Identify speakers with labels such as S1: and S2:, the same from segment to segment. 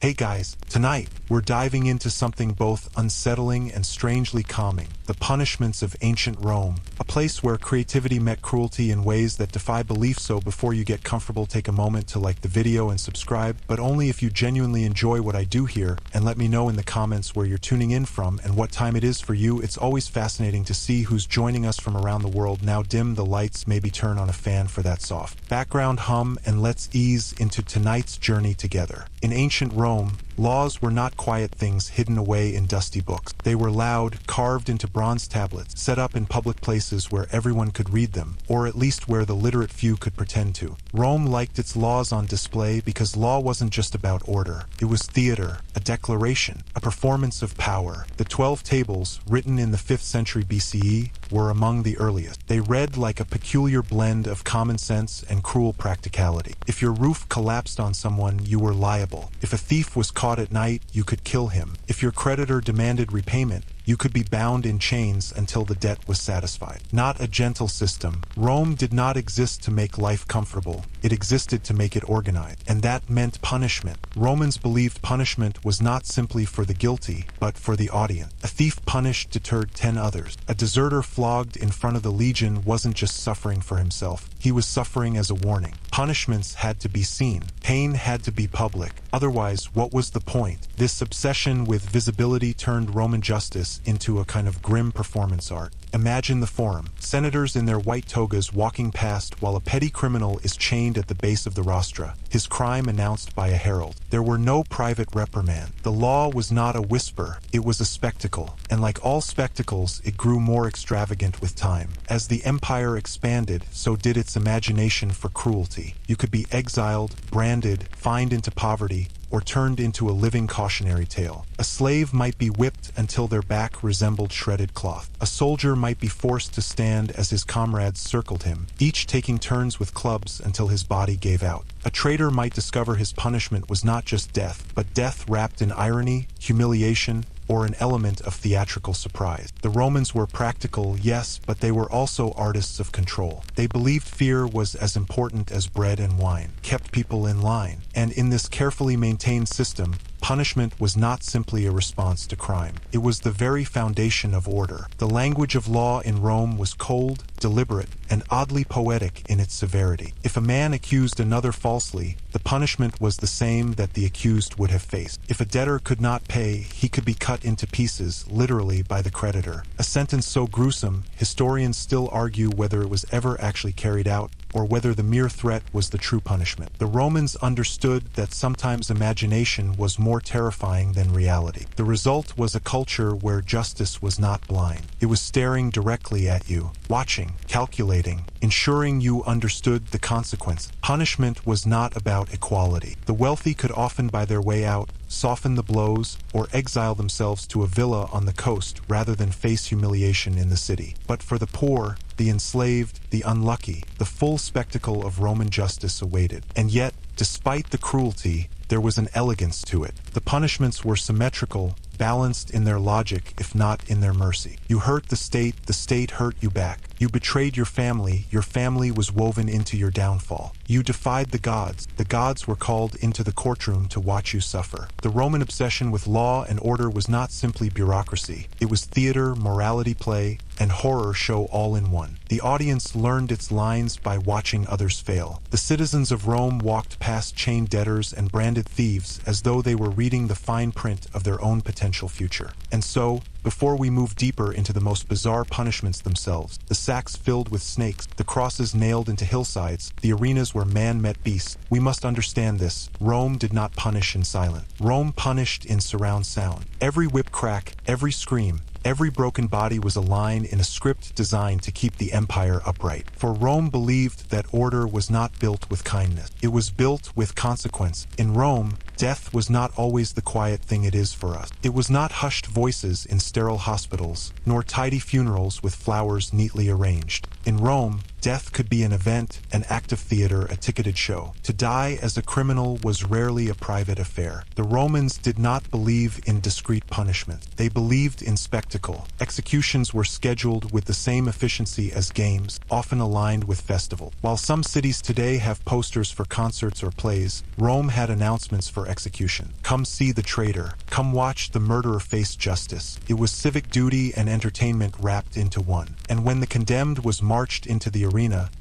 S1: Hey guys, tonight, we're diving into something both unsettling and strangely calming. The punishments of ancient Rome, a place where creativity met cruelty in ways that defy belief. So before you get comfortable, take a moment to like the video and subscribe, but only if you genuinely enjoy what I do here, and let me know in the comments where you're tuning in from and what time it is for you. It's always fascinating to see who's joining us from around the world. Now dim the lights, maybe turn on a fan for that soft background hum, and let's ease into tonight's journey together. In ancient Rome, laws were not quiet things hidden away in dusty books. They were loud, carved into bronze tablets, set up in public places where everyone could read them, or at least where the literate few could pretend to. Rome liked its laws on display because law wasn't just about order. It was theater, a declaration, a performance of power. The 12 tables, written in the 5th century BCE, were among the earliest. They read like a peculiar blend of common sense and cruel practicality. If your roof collapsed on someone, you were liable. If a thief was caught at night, you could kill him. If your creditor demanded repayment, you could be bound in chains until the debt was satisfied. Not a gentle system. Rome did not exist to make life comfortable. It existed to make it organized. And that meant punishment. Romans believed punishment was not simply for the guilty, but for the audience. A thief punished deterred 10 others. A deserter flogged in front of the legion wasn't just suffering for himself. He was suffering as a warning. Punishments had to be seen. Pain had to be public. Otherwise, what was the point? This obsession with visibility turned Roman justice into a kind of grim performance art. Imagine the Forum. Senators in their white togas walking past while a petty criminal is chained at the base of the rostra, his crime announced by a herald. There were no private reprimand. The law was not a whisper, it was a spectacle. And like all spectacles, it grew more extravagant with time. As the empire expanded, so did its imagination for cruelty. You could be exiled, branded, fined into poverty, or turned into a living cautionary tale. A slave might be whipped until their back resembled shredded cloth. A soldier might be forced to stand as his comrades circled him, each taking turns with clubs until his body gave out. A traitor might discover his punishment was not just death, but death wrapped in irony, humiliation, or an element of theatrical surprise. The Romans were practical, yes, but they were also artists of control. They believed fear was as important as bread and wine, kept people in line. And in this carefully maintained system, punishment was not simply a response to crime. It was the very foundation of order. The language of law in Rome was cold, deliberate, and oddly poetic in its severity. If a man accused another falsely, the punishment was the same that the accused would have faced. If a debtor could not pay, he could be cut into pieces, literally by the creditor. A sentence so gruesome, historians still argue whether it was ever actually carried out, or whether the mere threat was the true punishment. The Romans understood that sometimes imagination was more terrifying than reality. The result was a culture where justice was not blind. It was staring directly at you, watching, calculating, ensuring you understood the consequence. Punishment was not about equality. The wealthy could often buy their way out, soften the blows, or exile themselves to a villa on the coast rather than face humiliation in the city. But for the poor, the enslaved, the unlucky, the full spectacle of Roman justice awaited. And yet, despite the cruelty, there was an elegance to it. The punishments were symmetrical, balanced in their logic, if not in their mercy. You hurt the state hurt you back. You betrayed your family was woven into your downfall. You defied the gods were called into the courtroom to watch you suffer. The Roman obsession with law and order was not simply bureaucracy. It was theater, morality play, and horror show all in one. The audience learned its lines by watching others fail. The citizens of Rome walked past chained debtors and branded thieves as though they were reading the fine print of their own potential future. And so, before we move deeper into the most bizarre punishments themselves, the sacks filled with snakes, the crosses nailed into hillsides, the arenas where man met beast, we must understand this. Rome did not punish in silence. Rome punished in surround sound. Every whip crack, every scream, every broken body was a line in a script designed to keep the empire upright. For Rome believed that order was not built with kindness. It was built with consequence. In Rome, death was not always the quiet thing it is for us. It was not hushed voices in sterile hospitals, nor tidy funerals with flowers neatly arranged. In Rome, Death could be an event, an act of theater, a ticketed show. To die as a criminal was rarely a private affair. The Romans did not believe in discrete punishment. They believed in spectacle. Executions were scheduled with the same efficiency as games, often aligned with festival. While some cities today have posters for concerts or plays, Rome had announcements for execution. Come see the traitor. Come watch the murderer face justice. It was civic duty and entertainment wrapped into one. And when the condemned was marched into the arena,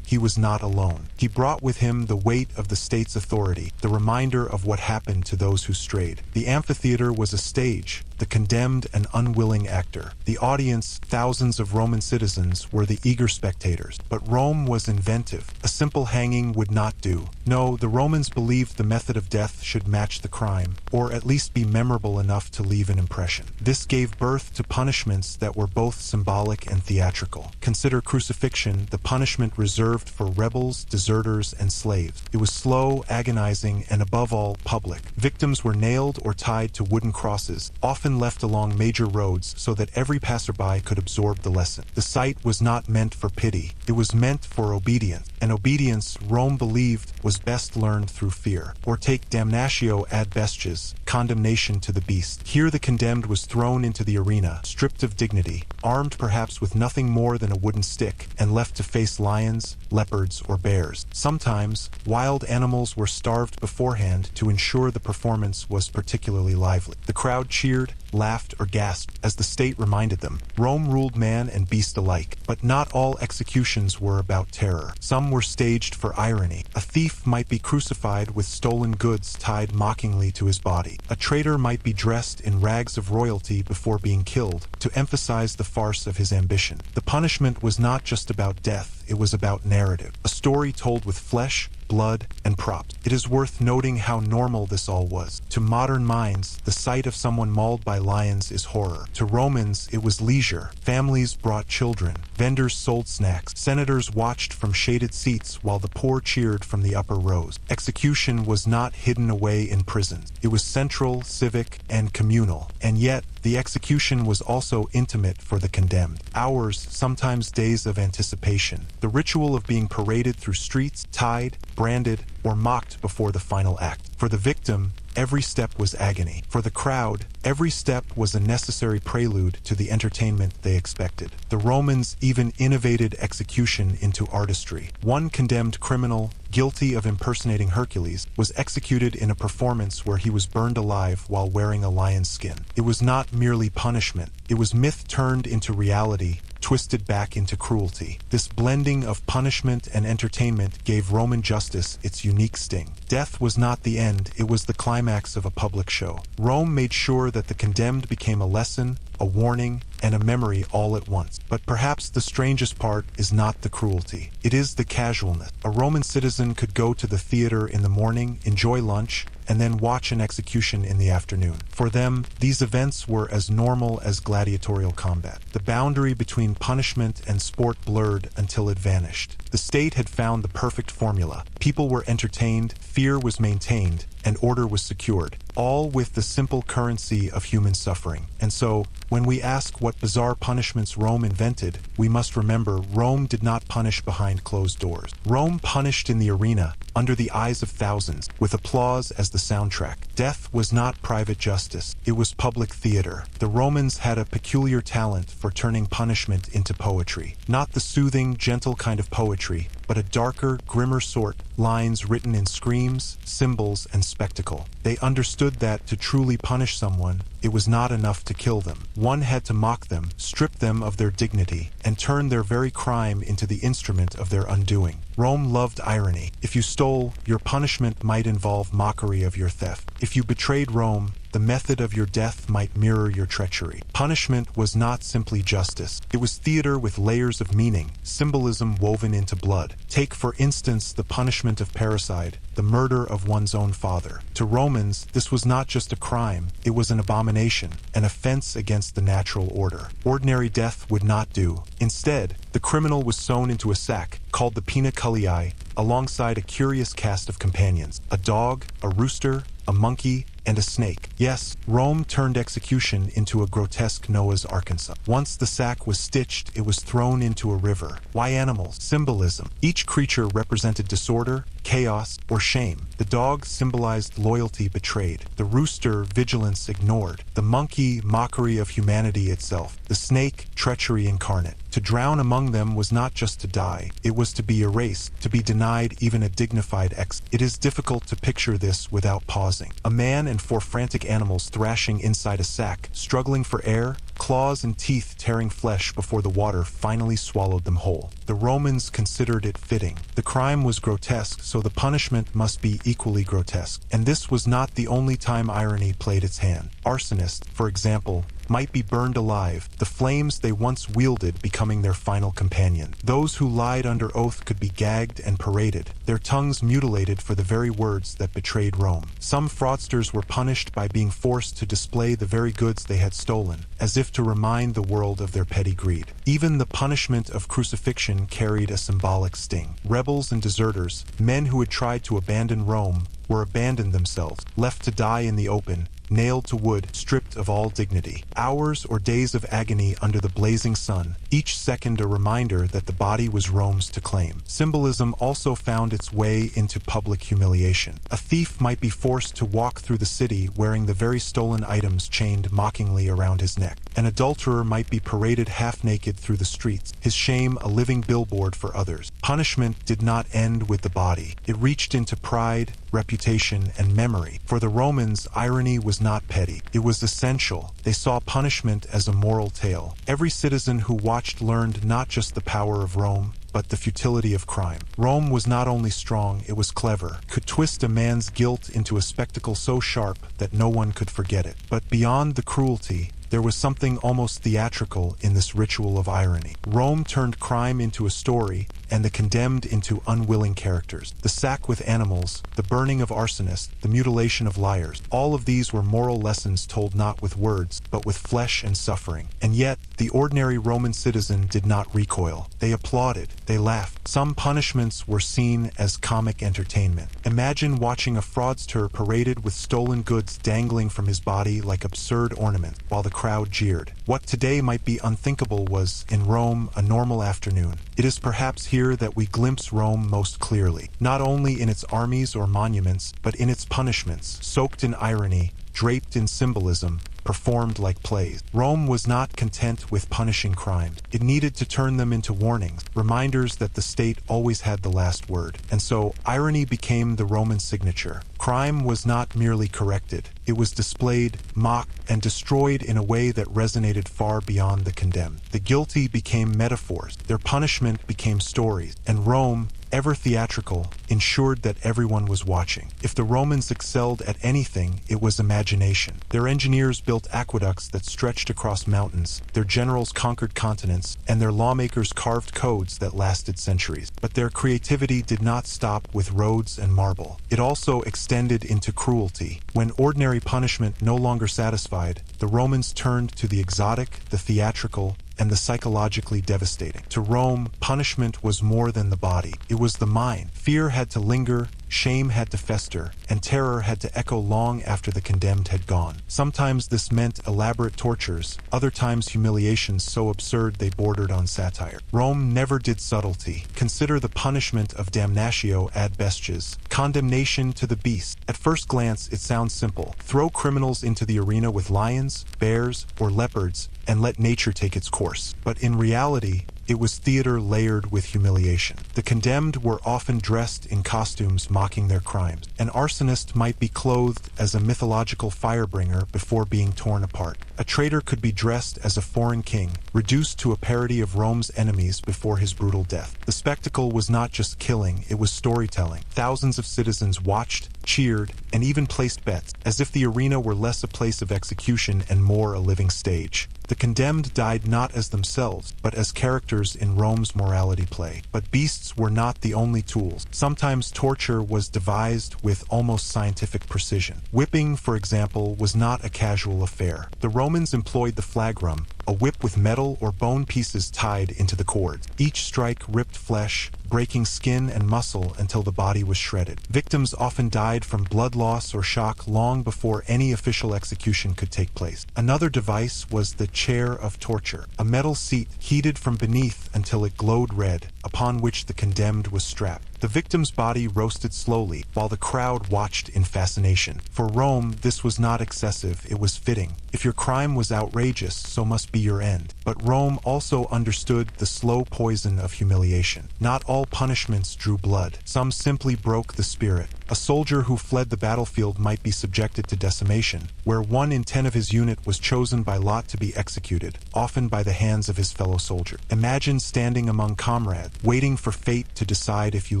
S1: he was not alone. He brought with him the weight of the state's authority, the reminder of what happened to those who strayed. The amphitheater was a stage, the condemned an unwilling actor. The audience, thousands of Roman citizens, were the eager spectators. But Rome was inventive. A simple hanging would not do. No, the Romans believed the method of death should match the crime, or at least be memorable enough to leave an impression. This gave birth to punishments that were both symbolic and theatrical. Consider crucifixion, the punishment reserved for rebels, deserters, and slaves. It was slow, agonizing, and above all, public. Victims were nailed or tied to wooden crosses, often left along major roads so that every passerby could absorb the lesson. The sight was not meant for pity. It was meant for obedience. And obedience, Rome believed, was best learned through fear. Or take damnatio ad bestias, condemnation to the beast. Here the condemned was thrown into the arena, stripped of dignity, armed perhaps with nothing more than a wooden stick, and left to face lions, leopards, or bears. Sometimes, wild animals were starved beforehand to ensure the performance was particularly lively. The crowd cheered, laughed, or gasped as the state reminded them. Rome ruled man and beast alike, but not all executions were about terror. Some were staged for irony. A thief might be crucified with stolen goods tied mockingly to his body. A traitor might be dressed in rags of royalty before being killed, to emphasize the farce of his ambition. The punishment was not just about death, it was about narrative. A story told with flesh, blood, and props. It is worth noting how normal this all was. To modern minds, the sight of someone mauled by lions is horror. To Romans, it was leisure. Families brought children. Vendors sold snacks. Senators watched from shaded seats while the poor cheered from the upper rows. Execution was not hidden away in prisons. It was central, civic, and communal. And yet, the execution was also intimate for the condemned. Hours, sometimes days of anticipation. The ritual of being paraded through streets, tied, branded, or mocked before the final act. For the victim, every step was agony. For the crowd, every step was a necessary prelude to the entertainment they expected. The Romans even innovated execution into artistry. One condemned criminal, guilty of impersonating Hercules, was executed in a performance where he was burned alive while wearing a lion's skin. It was not merely punishment. It was myth turned into reality, twisted back into cruelty. This blending of punishment and entertainment gave Roman justice its unique sting. Death was not the end, it was the climax of a public show. Rome made sure that the condemned became a lesson, a warning, and a memory all at once. But perhaps the strangest part is not the cruelty. It is the casualness. A Roman citizen could go to the theater in the morning, enjoy lunch, and then watch an execution in the afternoon. For them, these events were as normal as gladiatorial combat. The boundary between punishment and sport blurred until it vanished. The state had found the perfect formula. People were entertained, fear was maintained, and order was secured, all with the simple currency of human suffering. And so, when we ask what bizarre punishments Rome invented, we must remember Rome did not punish behind closed doors. Rome punished in the arena, under the eyes of thousands, with applause as the soundtrack. Death was not private justice, it was public theater. The Romans had a peculiar talent for turning punishment into poetry. Not the soothing, gentle kind of poetry, but a darker, grimmer sort, lines written in screams, symbols, and spectacle. They understood that to truly punish someone, it was not enough to kill them. One had to mock them, strip them of their dignity, and turn their very crime into the instrument of their undoing. Rome loved irony. If you stole, your punishment might involve mockery of your theft. If you betrayed Rome, the method of your death might mirror your treachery. Punishment was not simply justice. It was theater with layers of meaning, symbolism woven into blood. Take, for instance, the punishment of parricide, the murder of one's own father. To Romans, this was not just a crime, it was an abomination, an offense against the natural order. Ordinary death would not do. Instead, the criminal was sewn into a sack, called the pinna culiae, alongside a curious cast of companions. A dog, a rooster, a monkey, and a snake. Yes, Rome turned execution into a grotesque Noah's Arkansas. Once the sack was stitched, it was thrown into a river. Why animals? Symbolism. Each creature represented disorder, chaos, or shame. The dog symbolized loyalty betrayed. The rooster, vigilance ignored. The monkey, mockery of humanity itself. The snake, treachery incarnate. To drown among them was not just to die, it was to be erased, to be denied even a dignified exit. It is difficult to picture this without pausing. A man and 4 frantic animals thrashing inside a sack, struggling for air, claws and teeth tearing flesh before the water finally swallowed them whole. The Romans considered it fitting. The crime was grotesque, so the punishment must be equally grotesque. And this was not the only time irony played its hand. Arsonists, for example, might be burned alive, the flames they once wielded becoming their final companion. Those who lied under oath could be gagged and paraded, their tongues mutilated for the very words that betrayed Rome. Some fraudsters were punished by being forced to display the very goods they had stolen, as if to remind the world of their petty greed. Even the punishment of crucifixion carried a symbolic sting. Rebels and deserters, men who had tried to abandon Rome, were abandoned themselves, left to die in the open, nailed to wood, stripped of all dignity. Hours or days of agony under the blazing sun, each second a reminder that the body was Rome's to claim. Symbolism also found its way into public humiliation. A thief might be forced to walk through the city wearing the very stolen items chained mockingly around his neck. An adulterer might be paraded half-naked through the streets, his shame a living billboard for others. Punishment did not end with the body. It reached into pride, reputation, and memory. For the Romans, irony was not petty. It was essential. They saw punishment as a moral tale. Every citizen who watched learned not just the power of Rome, but the futility of crime. Rome was not only strong, it was clever, could twist a man's guilt into a spectacle so sharp that no one could forget it. But beyond the cruelty, there was something almost theatrical in this ritual of irony. Rome turned crime into a story, and the condemned into unwilling characters. The sack with animals, the burning of arsonists, the mutilation of liars, all of these were moral lessons told not with words, but with flesh and suffering. And yet, the ordinary Roman citizen did not recoil. They applauded, they laughed. Some punishments were seen as comic entertainment. Imagine watching a fraudster paraded with stolen goods dangling from his body like absurd ornaments, while the crowd jeered. What today might be unthinkable was, in Rome, a normal afternoon. It is perhaps here that we glimpse Rome most clearly, not only in its armies or monuments, but in its punishments, soaked in irony, draped in symbolism, performed like plays. Rome was not content with punishing crimes. It needed to turn them into warnings, reminders that the state always had the last word. And so, irony became the Roman signature. Crime was not merely corrected. It was displayed, mocked, and destroyed in a way that resonated far beyond the condemned. The guilty became metaphors. Their punishment became stories. And Rome, ever theatrical, ensured that everyone was watching. If the Romans excelled at anything, it was imagination. Their engineers built aqueducts that stretched across mountains, their generals conquered continents, and their lawmakers carved codes that lasted centuries. But their creativity did not stop with roads and marble. It also extended into cruelty. When ordinary punishment no longer satisfied, the Romans turned to the exotic, the theatrical, and the psychologically devastating. To Rome, punishment was more than the body. It was the mind. Fear had to linger, shame had to fester, and terror had to echo long after the condemned had gone. Sometimes this meant elaborate tortures, other times humiliations so absurd they bordered on satire. Rome never did subtlety. Consider the punishment of damnatio ad bestias, condemnation to the beast. At first glance, it sounds simple. Throw criminals into the arena with lions, bears, or leopards, and let nature take its course. But in reality, it was theater layered with humiliation. The condemned were often dressed in costumes mocking their crimes. An arsonist might be clothed as a mythological firebringer before being torn apart. A traitor could be dressed as a foreign king, reduced to a parody of Rome's enemies before his brutal death. The spectacle was not just killing, it was storytelling. Thousands of citizens watched, cheered, and even placed bets, as if the arena were less a place of execution and more a living stage. The condemned died not as themselves, but as characters in Rome's morality play. But beasts were not the only tools. Sometimes torture was devised with almost scientific precision. Whipping, for example, was not a casual affair. The Romans employed the flagrum, a whip with metal or bone pieces tied into the cords. Each strike ripped flesh, breaking skin and muscle until the body was shredded. Victims often died from blood loss or shock long before any official execution could take place. Another device was the chair of torture, a metal seat heated from beneath until it glowed red, upon which the condemned was strapped. The victim's body roasted slowly, while the crowd watched in fascination. For Rome, this was not excessive, it was fitting. If your crime was outrageous, so must be your end. But Rome also understood the slow poison of humiliation. Not all punishments drew blood. Some simply broke the spirit. A soldier who fled the battlefield might be subjected to decimation, where 1 in 10 of his unit was chosen by lot to be executed, often by the hands of his fellow soldier. Imagine standing among comrades, waiting for fate to decide if you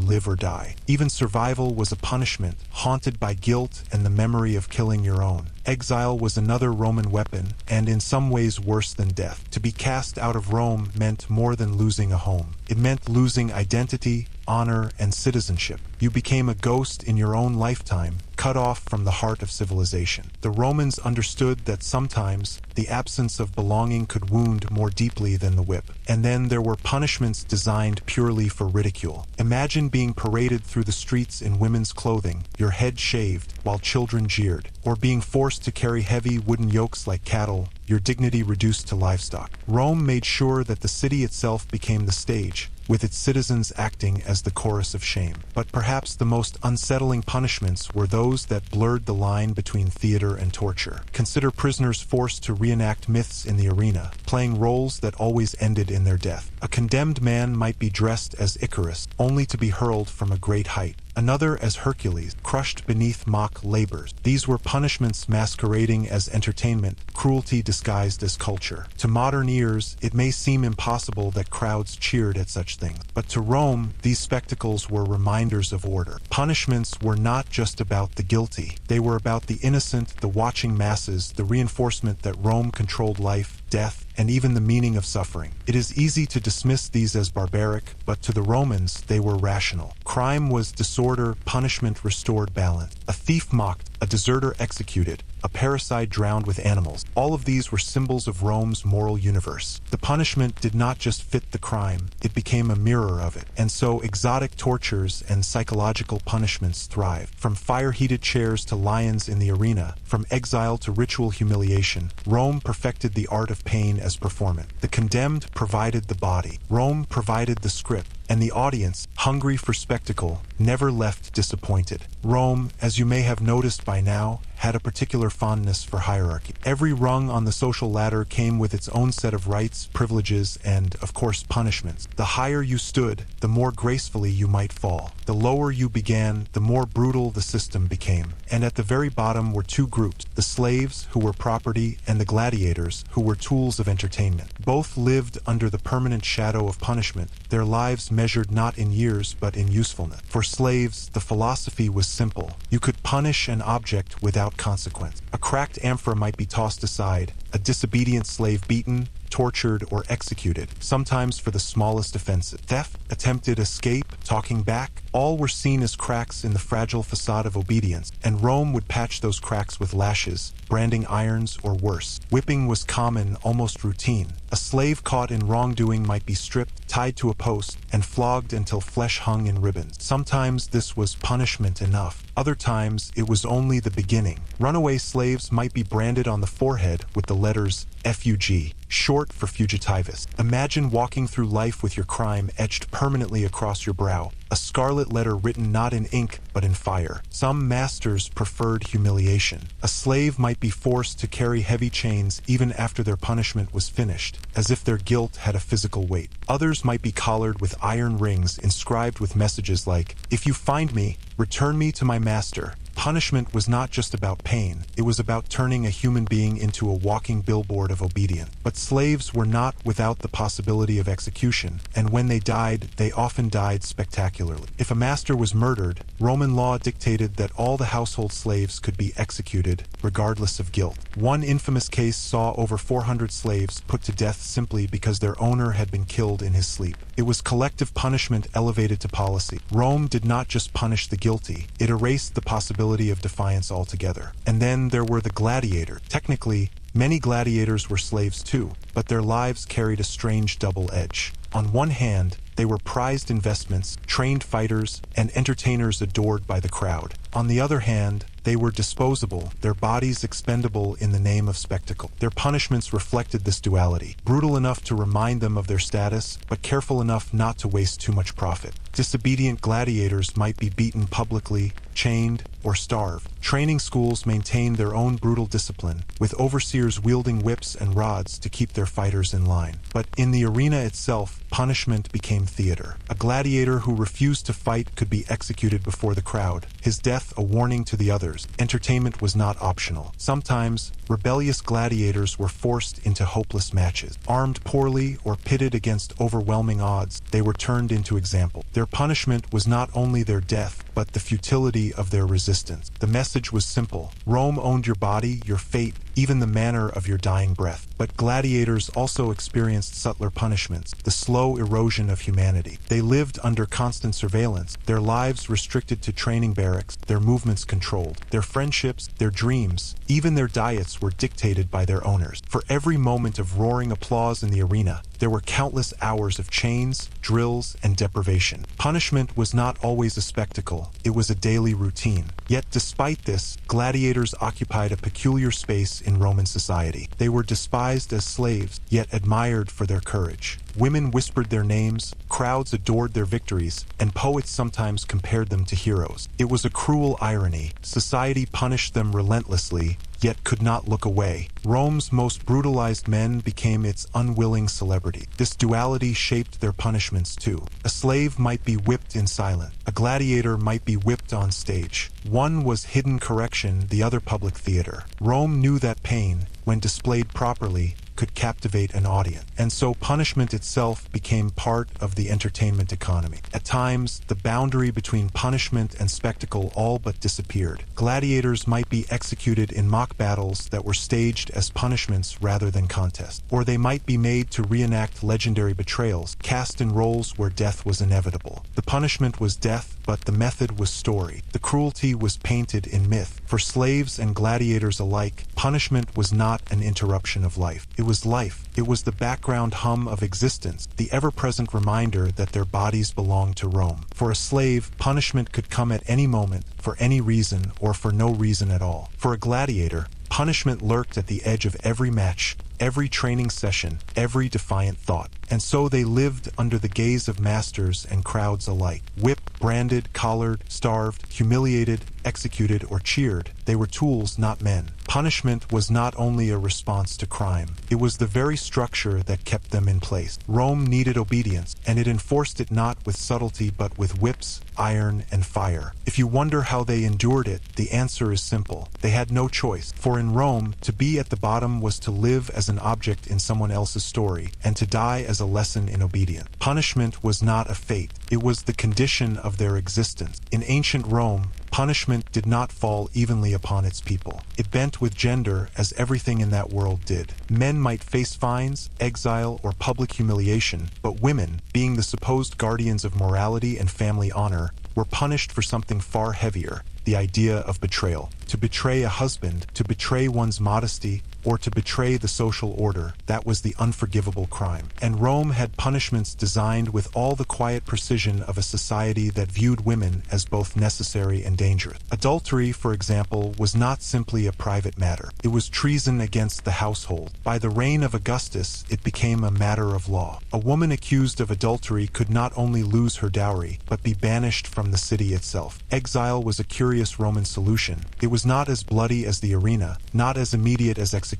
S1: live or die. Even survival was a punishment, haunted by guilt and the memory of killing your own. Exile was another Roman weapon, and in some ways worse than death. To be cast out of Rome meant more than losing a home. It meant losing identity, honor, and citizenship. You became a ghost in your own lifetime, cut off from the heart of civilization. The Romans understood that sometimes the absence of belonging could wound more deeply than the whip. And then there were punishments designed purely for ridicule. Imagine being paraded through the streets in women's clothing, your head shaved, while children jeered, or being forced to carry heavy wooden yokes like cattle, your dignity reduced to livestock. Rome made sure that the city itself became the stage, with its citizens acting as the chorus of shame. But perhaps the most unsettling punishments were those that blurred the line between theater and torture. Consider prisoners forced to reenact myths in the arena, playing roles that always ended in their death. A condemned man might be dressed as Icarus, only to be hurled from a great height. Another as Hercules, crushed beneath mock labors. These were punishments masquerading as entertainment, cruelty disguised as culture. To modern ears, it may seem impossible that crowds cheered at such things. But to Rome, these spectacles were reminders of order. Punishments were not just about the guilty. They were about the innocent, the watching masses, the reinforcement that Rome controlled life, death, and even the meaning of suffering. It is easy to dismiss these as barbaric, but to the Romans, they were rational. Crime was disorder, punishment restored balance. A thief mocked, a deserter executed, a parasite drowned with animals. All of these were symbols of Rome's moral universe. The punishment did not just fit the crime, it became a mirror of it. And so exotic tortures and psychological punishments thrived. From fire-heated chairs to lions in the arena, from exile to ritual humiliation, Rome perfected the art of pain as performance. The condemned provided the body. Rome provided the script. And the audience, hungry for spectacle, never left disappointed. Rome, as you may have noticed by now, had a particular fondness for hierarchy. Every rung on the social ladder came with its own set of rights, privileges, and, of course, punishments. The higher you stood, the more gracefully you might fall. The lower you began, the more brutal the system became. And at the very bottom were 2 groups, the slaves, who were property, and the gladiators, who were tools of entertainment. Both lived under the permanent shadow of punishment, their lives measured not in years but in usefulness. For slaves, the philosophy was simple. You could punish an object without consequence. A cracked amphora might be tossed aside, a disobedient slave beaten, tortured, or executed, sometimes for the smallest offenses. Theft, attempted escape, talking back, all were seen as cracks in the fragile facade of obedience, and Rome would patch those cracks with lashes, branding irons, or worse. Whipping was common, almost routine. A slave caught in wrongdoing might be stripped, tied to a post, and flogged until flesh hung in ribbons. Sometimes this was punishment enough. Other times, it was only the beginning. Runaway slaves might be branded on the forehead with the letters FUG, short for fugitivus. Imagine walking through life with your crime etched permanently across your brow, a scarlet letter written not in ink but in fire. Some masters preferred humiliation. A slave might be forced to carry heavy chains even after their punishment was finished, as if their guilt had a physical weight. Others might be collared with iron rings inscribed with messages like, "If you find me, return me to my master." Punishment was not just about pain, it was about turning a human being into a walking billboard of obedience. But slaves were not without the possibility of execution, and when they died, they often died spectacularly. If a master was murdered, Roman law dictated that all the household slaves could be executed, regardless of guilt. One infamous case saw over 400 slaves put to death simply because their owner had been killed in his sleep. It was collective punishment elevated to policy. Rome did not just punish the guilty, it erased the possibility of defiance altogether. And then there were the gladiators. Technically, Many gladiators were slaves too, but their lives carried a strange double edge. On one hand, they were prized investments, trained fighters, and entertainers adored by the crowd. On the other hand, they were disposable, their bodies expendable in the name of spectacle. Their punishments reflected this duality, brutal enough to remind them of their status, but careful enough not to waste too much profit. Disobedient gladiators might be beaten publicly, chained, or starved. Training schools maintained their own brutal discipline, with overseers wielding whips and rods to keep their fighters in line. But in the arena itself, punishment became theater. A gladiator who refused to fight could be executed before the crowd, his death a warning to the others. Entertainment was not optional. Sometimes, rebellious gladiators were forced into hopeless matches. Armed poorly or pitted against overwhelming odds, they were turned into example. Their punishment was not only their death, but the futility of their resistance. The message was simple. Rome owned your body, your fate, even the manner of your dying breath. But gladiators also experienced subtler punishments, the slow erosion of humanity. They lived under constant surveillance, their lives restricted to training barracks, their movements controlled, their friendships, their dreams, even their diets were dictated by their owners. For every moment of roaring applause in the arena, there were countless hours of chains, drills, and deprivation. Punishment was not always a spectacle, it was a daily routine. Yet despite this, gladiators occupied a peculiar space in Roman society. They were despised as slaves, yet admired for their courage. Women whispered their names, crowds adored their victories, and poets sometimes compared them to heroes. It was a cruel irony. Society punished them relentlessly, yet could not look away. Rome's most brutalized men became its unwilling celebrity. This duality shaped their punishments too. A slave might be whipped in silence. A gladiator might be whipped on stage. One was hidden correction, the other public theater. Rome knew that pain, when displayed properly, could captivate an audience. And so punishment itself became part of the entertainment economy. At times, the boundary between punishment and spectacle all but disappeared. Gladiators might be executed in mock battles that were staged as punishments rather than contests. Or they might be made to reenact legendary betrayals, cast in roles where death was inevitable. The punishment was death, but the method was story. The cruelty was painted in myth. For slaves and gladiators alike, punishment was not an interruption of life. It was life. It was the background hum of existence, the ever-present reminder that their bodies belonged to Rome. For a slave, punishment could come at any moment, for any reason, or for no reason at all. For a gladiator, punishment lurked at the edge of every match, every training session, every defiant thought. And so they lived under the gaze of masters and crowds alike. Whipped, branded, collared, starved, humiliated, executed, or cheered, they were tools, not men. Punishment was not only a response to crime, it was the very structure that kept them in place. Rome needed obedience, and it enforced it not with subtlety but with whips, iron, and fire. If you wonder how they endured it, the answer is simple. They had no choice. For in Rome, to be at the bottom was to live as an object in someone else's story, and to die as a lesson in obedience. Punishment was not a fate, it was the condition of their existence. In ancient Rome, punishment did not fall evenly upon its people. It bent with gender, as everything in that world did. Men might face fines, exile, or public humiliation, but women, being the supposed guardians of morality and family honor, were punished for something far heavier, the idea of betrayal. To betray a husband, to betray one's modesty, or to betray the social order, that was the unforgivable crime. And Rome had punishments designed with all the quiet precision of a society that viewed women as both necessary and dangerous. Adultery, for example, was not simply a private matter. It was treason against the household. By the reign of Augustus, it became a matter of law. A woman accused of adultery could not only lose her dowry, but be banished from the city itself. Exile was a curious Roman solution. It was not as bloody as the arena, not as immediate as execution,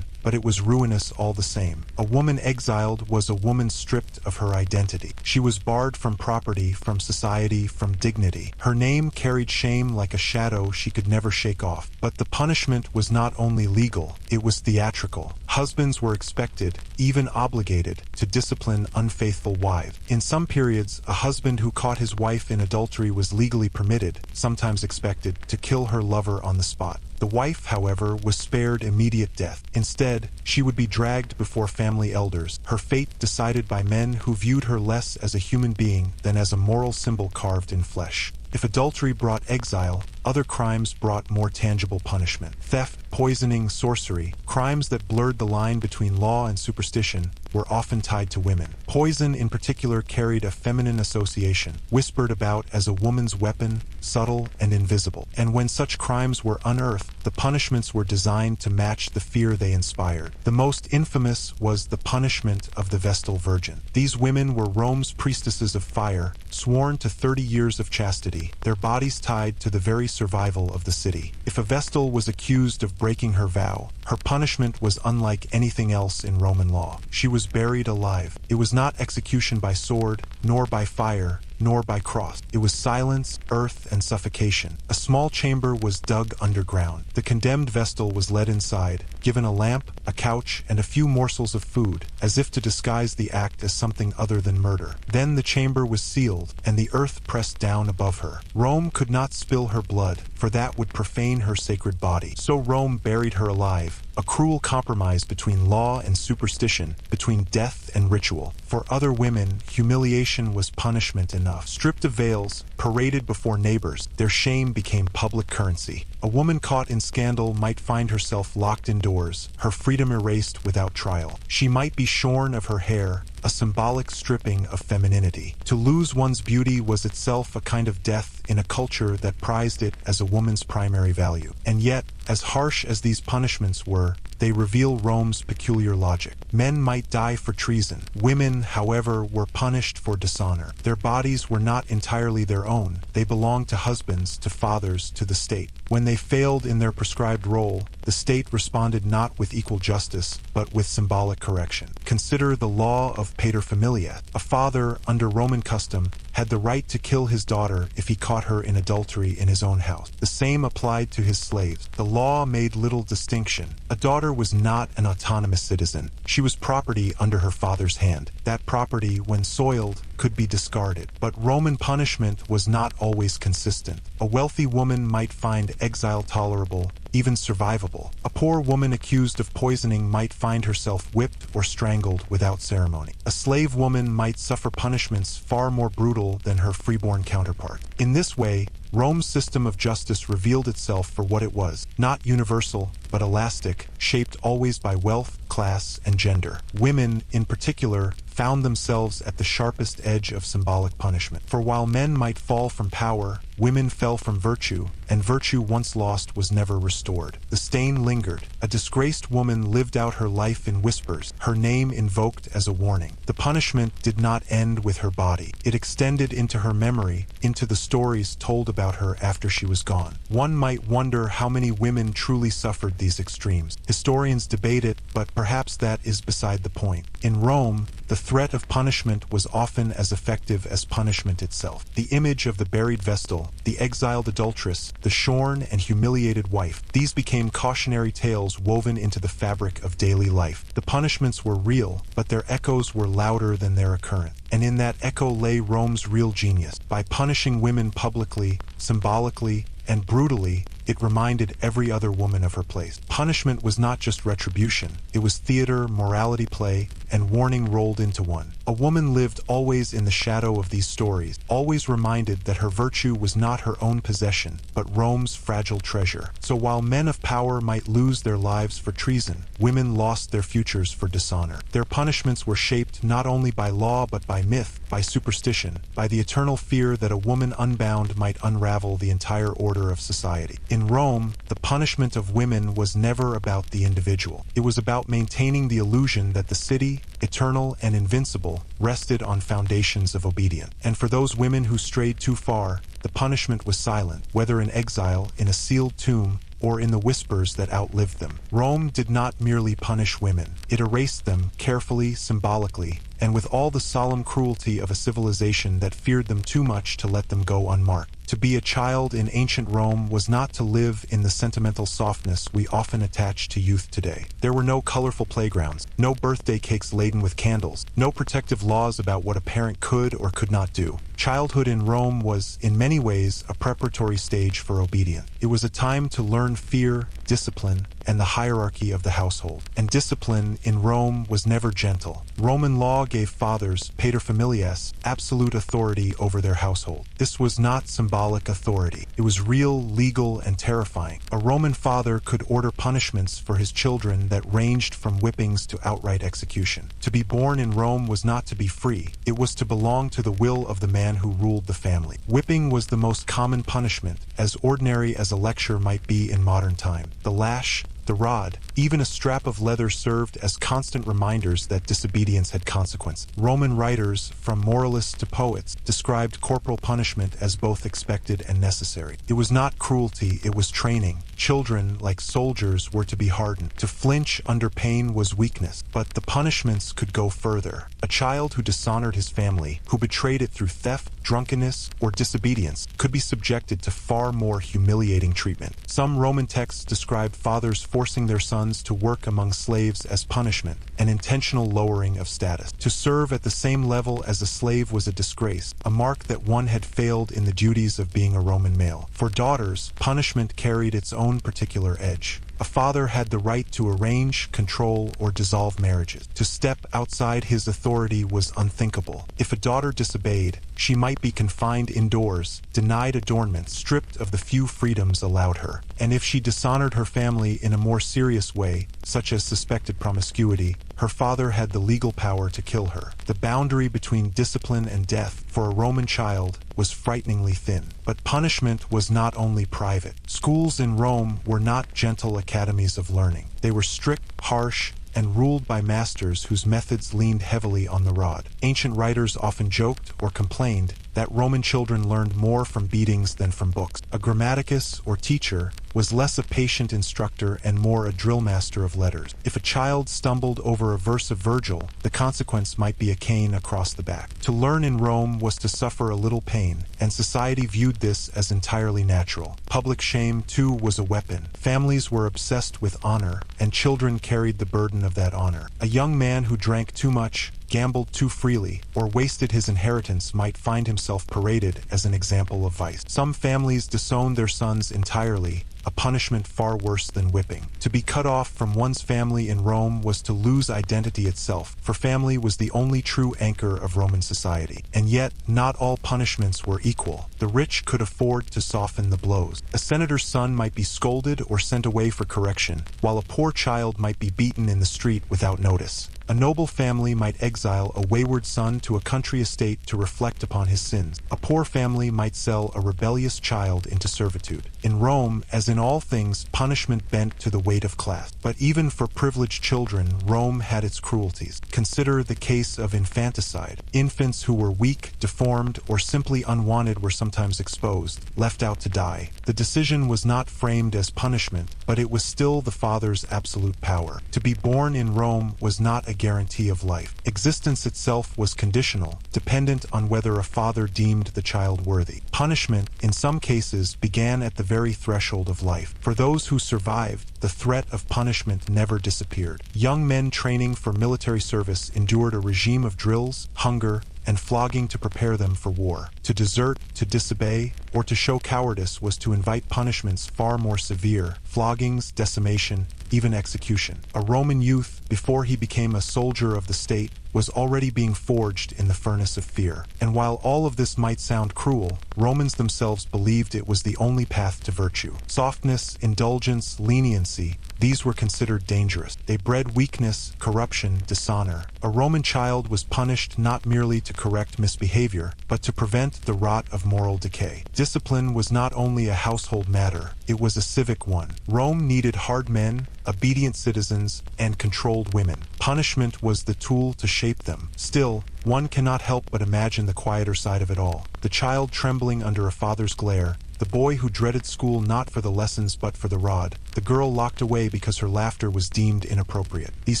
S1: but it was ruinous all the same. A woman exiled was a woman stripped of her identity. She was barred from property, from society, from dignity. Her name carried shame like a shadow she could never shake off. But the punishment was not only legal, it was theatrical. Husbands were expected, even obligated, to discipline unfaithful wives. In some periods, a husband who caught his wife in adultery was legally permitted, sometimes expected, to kill her lover on the spot. The wife, however, was spared immediate death. Instead, she would be dragged before family elders, her fate decided by men who viewed her less as a human being than as a moral symbol carved in flesh. If adultery brought exile, other crimes brought more tangible punishment. Theft, poisoning, sorcery, crimes that blurred the line between law and superstition, were often tied to women. Poison in particular carried a feminine association, whispered about as a woman's weapon, subtle and invisible. And when such crimes were unearthed, the punishments were designed to match the fear they inspired. The most infamous was the punishment of the Vestal Virgin. These women were Rome's priestesses of fire, sworn to 30 years of chastity, their bodies tied to the very survival of the city. If a Vestal was accused of breaking her vow, her punishment was unlike anything else in Roman law. She was buried alive. It was not execution by sword, nor by fire, nor by cross. It was silence, earth, and suffocation. A small chamber was dug underground. The condemned Vestal was led inside, given a lamp, a couch, and a few morsels of food, as if to disguise the act as something other than murder. Then the chamber was sealed, and the earth pressed down above her. Rome could not spill her blood, for that would profane her sacred body. So Rome buried her alive, a cruel compromise between law and superstition, between death and ritual. For other women, humiliation was punishment enough. Stripped of veils, paraded before neighbors, their shame became public currency. A woman caught in scandal might find herself locked indoors, her freedom erased without trial. She might be shorn of her hair, a symbolic stripping of femininity. To lose one's beauty was itself a kind of death in a culture that prized it as a woman's primary value. And yet, as harsh as these punishments were, they reveal Rome's peculiar logic. Men might die for treason. Women, however, were punished for dishonor. Their bodies were not entirely their own. They belonged to husbands, to fathers, to the state. When they failed in their prescribed role, the state responded not with equal justice, but with symbolic correction. Consider the law of paterfamilias. A father, under Roman custom, had the right to kill his daughter if he caught her in adultery in his own house. The same applied to his slaves. The law made little distinction. A daughter was not an autonomous citizen. She was property under her father's hand. That property, when soiled, could be discarded. But Roman punishment was not always consistent. A wealthy woman might find exile tolerable, even survivable. A poor woman accused of poisoning might find herself whipped or strangled without ceremony. A slave woman might suffer punishments far more brutal than her freeborn counterpart. In this way, Rome's system of justice revealed itself for what it was, not universal, but elastic, shaped always by wealth, class, and gender. Women, in particular, found themselves at the sharpest edge of symbolic punishment. For while men might fall from power, women fell from virtue, and virtue once lost was never restored. The stain lingered. A disgraced woman lived out her life in whispers, her name invoked as a warning. The punishment did not end with her body. It extended into her memory, into the stories told about her after she was gone. One might wonder how many women truly suffered these extremes. Historians debate it, but perhaps that is beside the point. In Rome, the threat of punishment was often as effective as punishment itself. The image of the buried Vestal, the exiled adulteress, the shorn and humiliated wife, these became cautionary tales woven into the fabric of daily life. The punishments were real, but their echoes were louder than their occurrence. And in that echo lay Rome's real genius. By punishing women publicly, symbolically, and brutally, it reminded every other woman of her place. Punishment was not just retribution. It was theater, morality play, and warning rolled into one. A woman lived always in the shadow of these stories, always reminded that her virtue was not her own possession, but Rome's fragile treasure. So while men of power might lose their lives for treason, women lost their futures for dishonor. Their punishments were shaped not only by law but by myth, by superstition, by the eternal fear that a woman unbound might unravel the entire order of society. In Rome, the punishment of women was never about the individual. It was about maintaining the illusion that the city, eternal and invincible, rested on foundations of obedience. And for those women who strayed too far, the punishment was silent, whether in exile, in a sealed tomb, or in the whispers that outlived them. Rome did not merely punish women. It erased them carefully, symbolically, and with all the solemn cruelty of a civilization that feared them too much to let them go unmarked. To be a child in ancient Rome was not to live in the sentimental softness we often attach to youth today. There were no colorful playgrounds, no birthday cakes laden with candles, no protective laws about what a parent could or could not do. Childhood in Rome was, in many ways, a preparatory stage for obedience. It was a time to learn fear, discipline, and the hierarchy of the household. And discipline in Rome was never gentle. Roman law gave fathers, paterfamilias, absolute authority over their household. This was not symbolic authority. It was real, legal, and terrifying. A Roman father could order punishments for his children that ranged from whippings to outright execution. To be born in Rome was not to be free. It was to belong to the will of the man who ruled the family. Whipping was the most common punishment, as ordinary as a lecture might be in modern time. The lash, the rod, even a strap of leather served as constant reminders that disobedience had consequences. Roman writers, from moralists to poets, described corporal punishment as both expected and necessary. It was not cruelty, it was training. Children, like soldiers, were to be hardened. To flinch under pain was weakness, but the punishments could go further. A child who dishonored his family, who betrayed it through theft, drunkenness, or disobedience, could be subjected to far more humiliating treatment. Some Roman texts describe fathers forcing their sons to work among slaves as punishment, an intentional lowering of status. To serve at the same level as a slave was a disgrace, a mark that one had failed in the duties of being a Roman male. For daughters, punishment carried its own particular edge. A father had the right to arrange, control, or dissolve marriages. To step outside his authority was unthinkable. If a daughter disobeyed, she might be confined indoors, denied adornment, stripped of the few freedoms allowed her. And if she dishonored her family in a more serious way, such as suspected promiscuity, her father had the legal power to kill her. The boundary between discipline and death for a Roman child was frighteningly thin. But punishment was not only private. Schools in Rome were not gentle academies of learning. They were strict, harsh, and ruled by masters whose methods leaned heavily on the rod. Ancient writers often joked or complained that Roman children learned more from beatings than from books. A grammaticus, or teacher, was less a patient instructor and more a drill master of letters. If a child stumbled over a verse of Virgil, the consequence might be a cane across the back. To learn in Rome was to suffer a little pain, and society viewed this as entirely natural. Public shame, too, was a weapon. Families were obsessed with honor, and children carried the burden of that honor. A young man who drank too much, gambled too freely, or wasted his inheritance might find himself paraded as an example of vice. Some families disowned their sons entirely, a punishment far worse than whipping. To be cut off from one's family in Rome was to lose identity itself, for family was the only true anchor of Roman society. And yet, not all punishments were equal. The rich could afford to soften the blows. A senator's son might be scolded or sent away for correction, while a poor child might be beaten in the street without notice. A noble family might exile a wayward son to a country estate to reflect upon his sins. A poor family might sell a rebellious child into servitude. In Rome, as in all things, punishment bent to the weight of class. But even for privileged children, Rome had its cruelties. Consider the case of infanticide. Infants who were weak, deformed, or simply unwanted were sometimes exposed, left out to die. The decision was not framed as punishment, but it was still the father's absolute power. To be born in Rome was not a guarantee of life. Existence itself was conditional, dependent on whether a father deemed the child worthy. Punishment, in some cases, began at the very threshold of life. For those who survived, the threat of punishment never disappeared. Young men training for military service endured a regime of drills, hunger, and flogging to prepare them for war. To desert, to disobey, or to show cowardice was to invite punishments far more severe: floggings, decimation, even execution. A Roman youth, before he became a soldier of the state, was already being forged in the furnace of fear. And while all of this might sound cruel, Romans themselves believed it was the only path to virtue. Softness, indulgence, leniency, these were considered dangerous. They bred weakness, corruption, dishonor. A Roman child was punished not merely to correct misbehavior, but to prevent the rot of moral decay. Discipline was not only a household matter, it was a civic one. Rome needed hard men, obedient citizens, and controlled women. Punishment was the tool to shape them. Still, one cannot help but imagine the quieter side of it all. The child trembling under a father's glare, the boy who dreaded school not for the lessons but for the rod, the girl locked away because her laughter was deemed inappropriate. These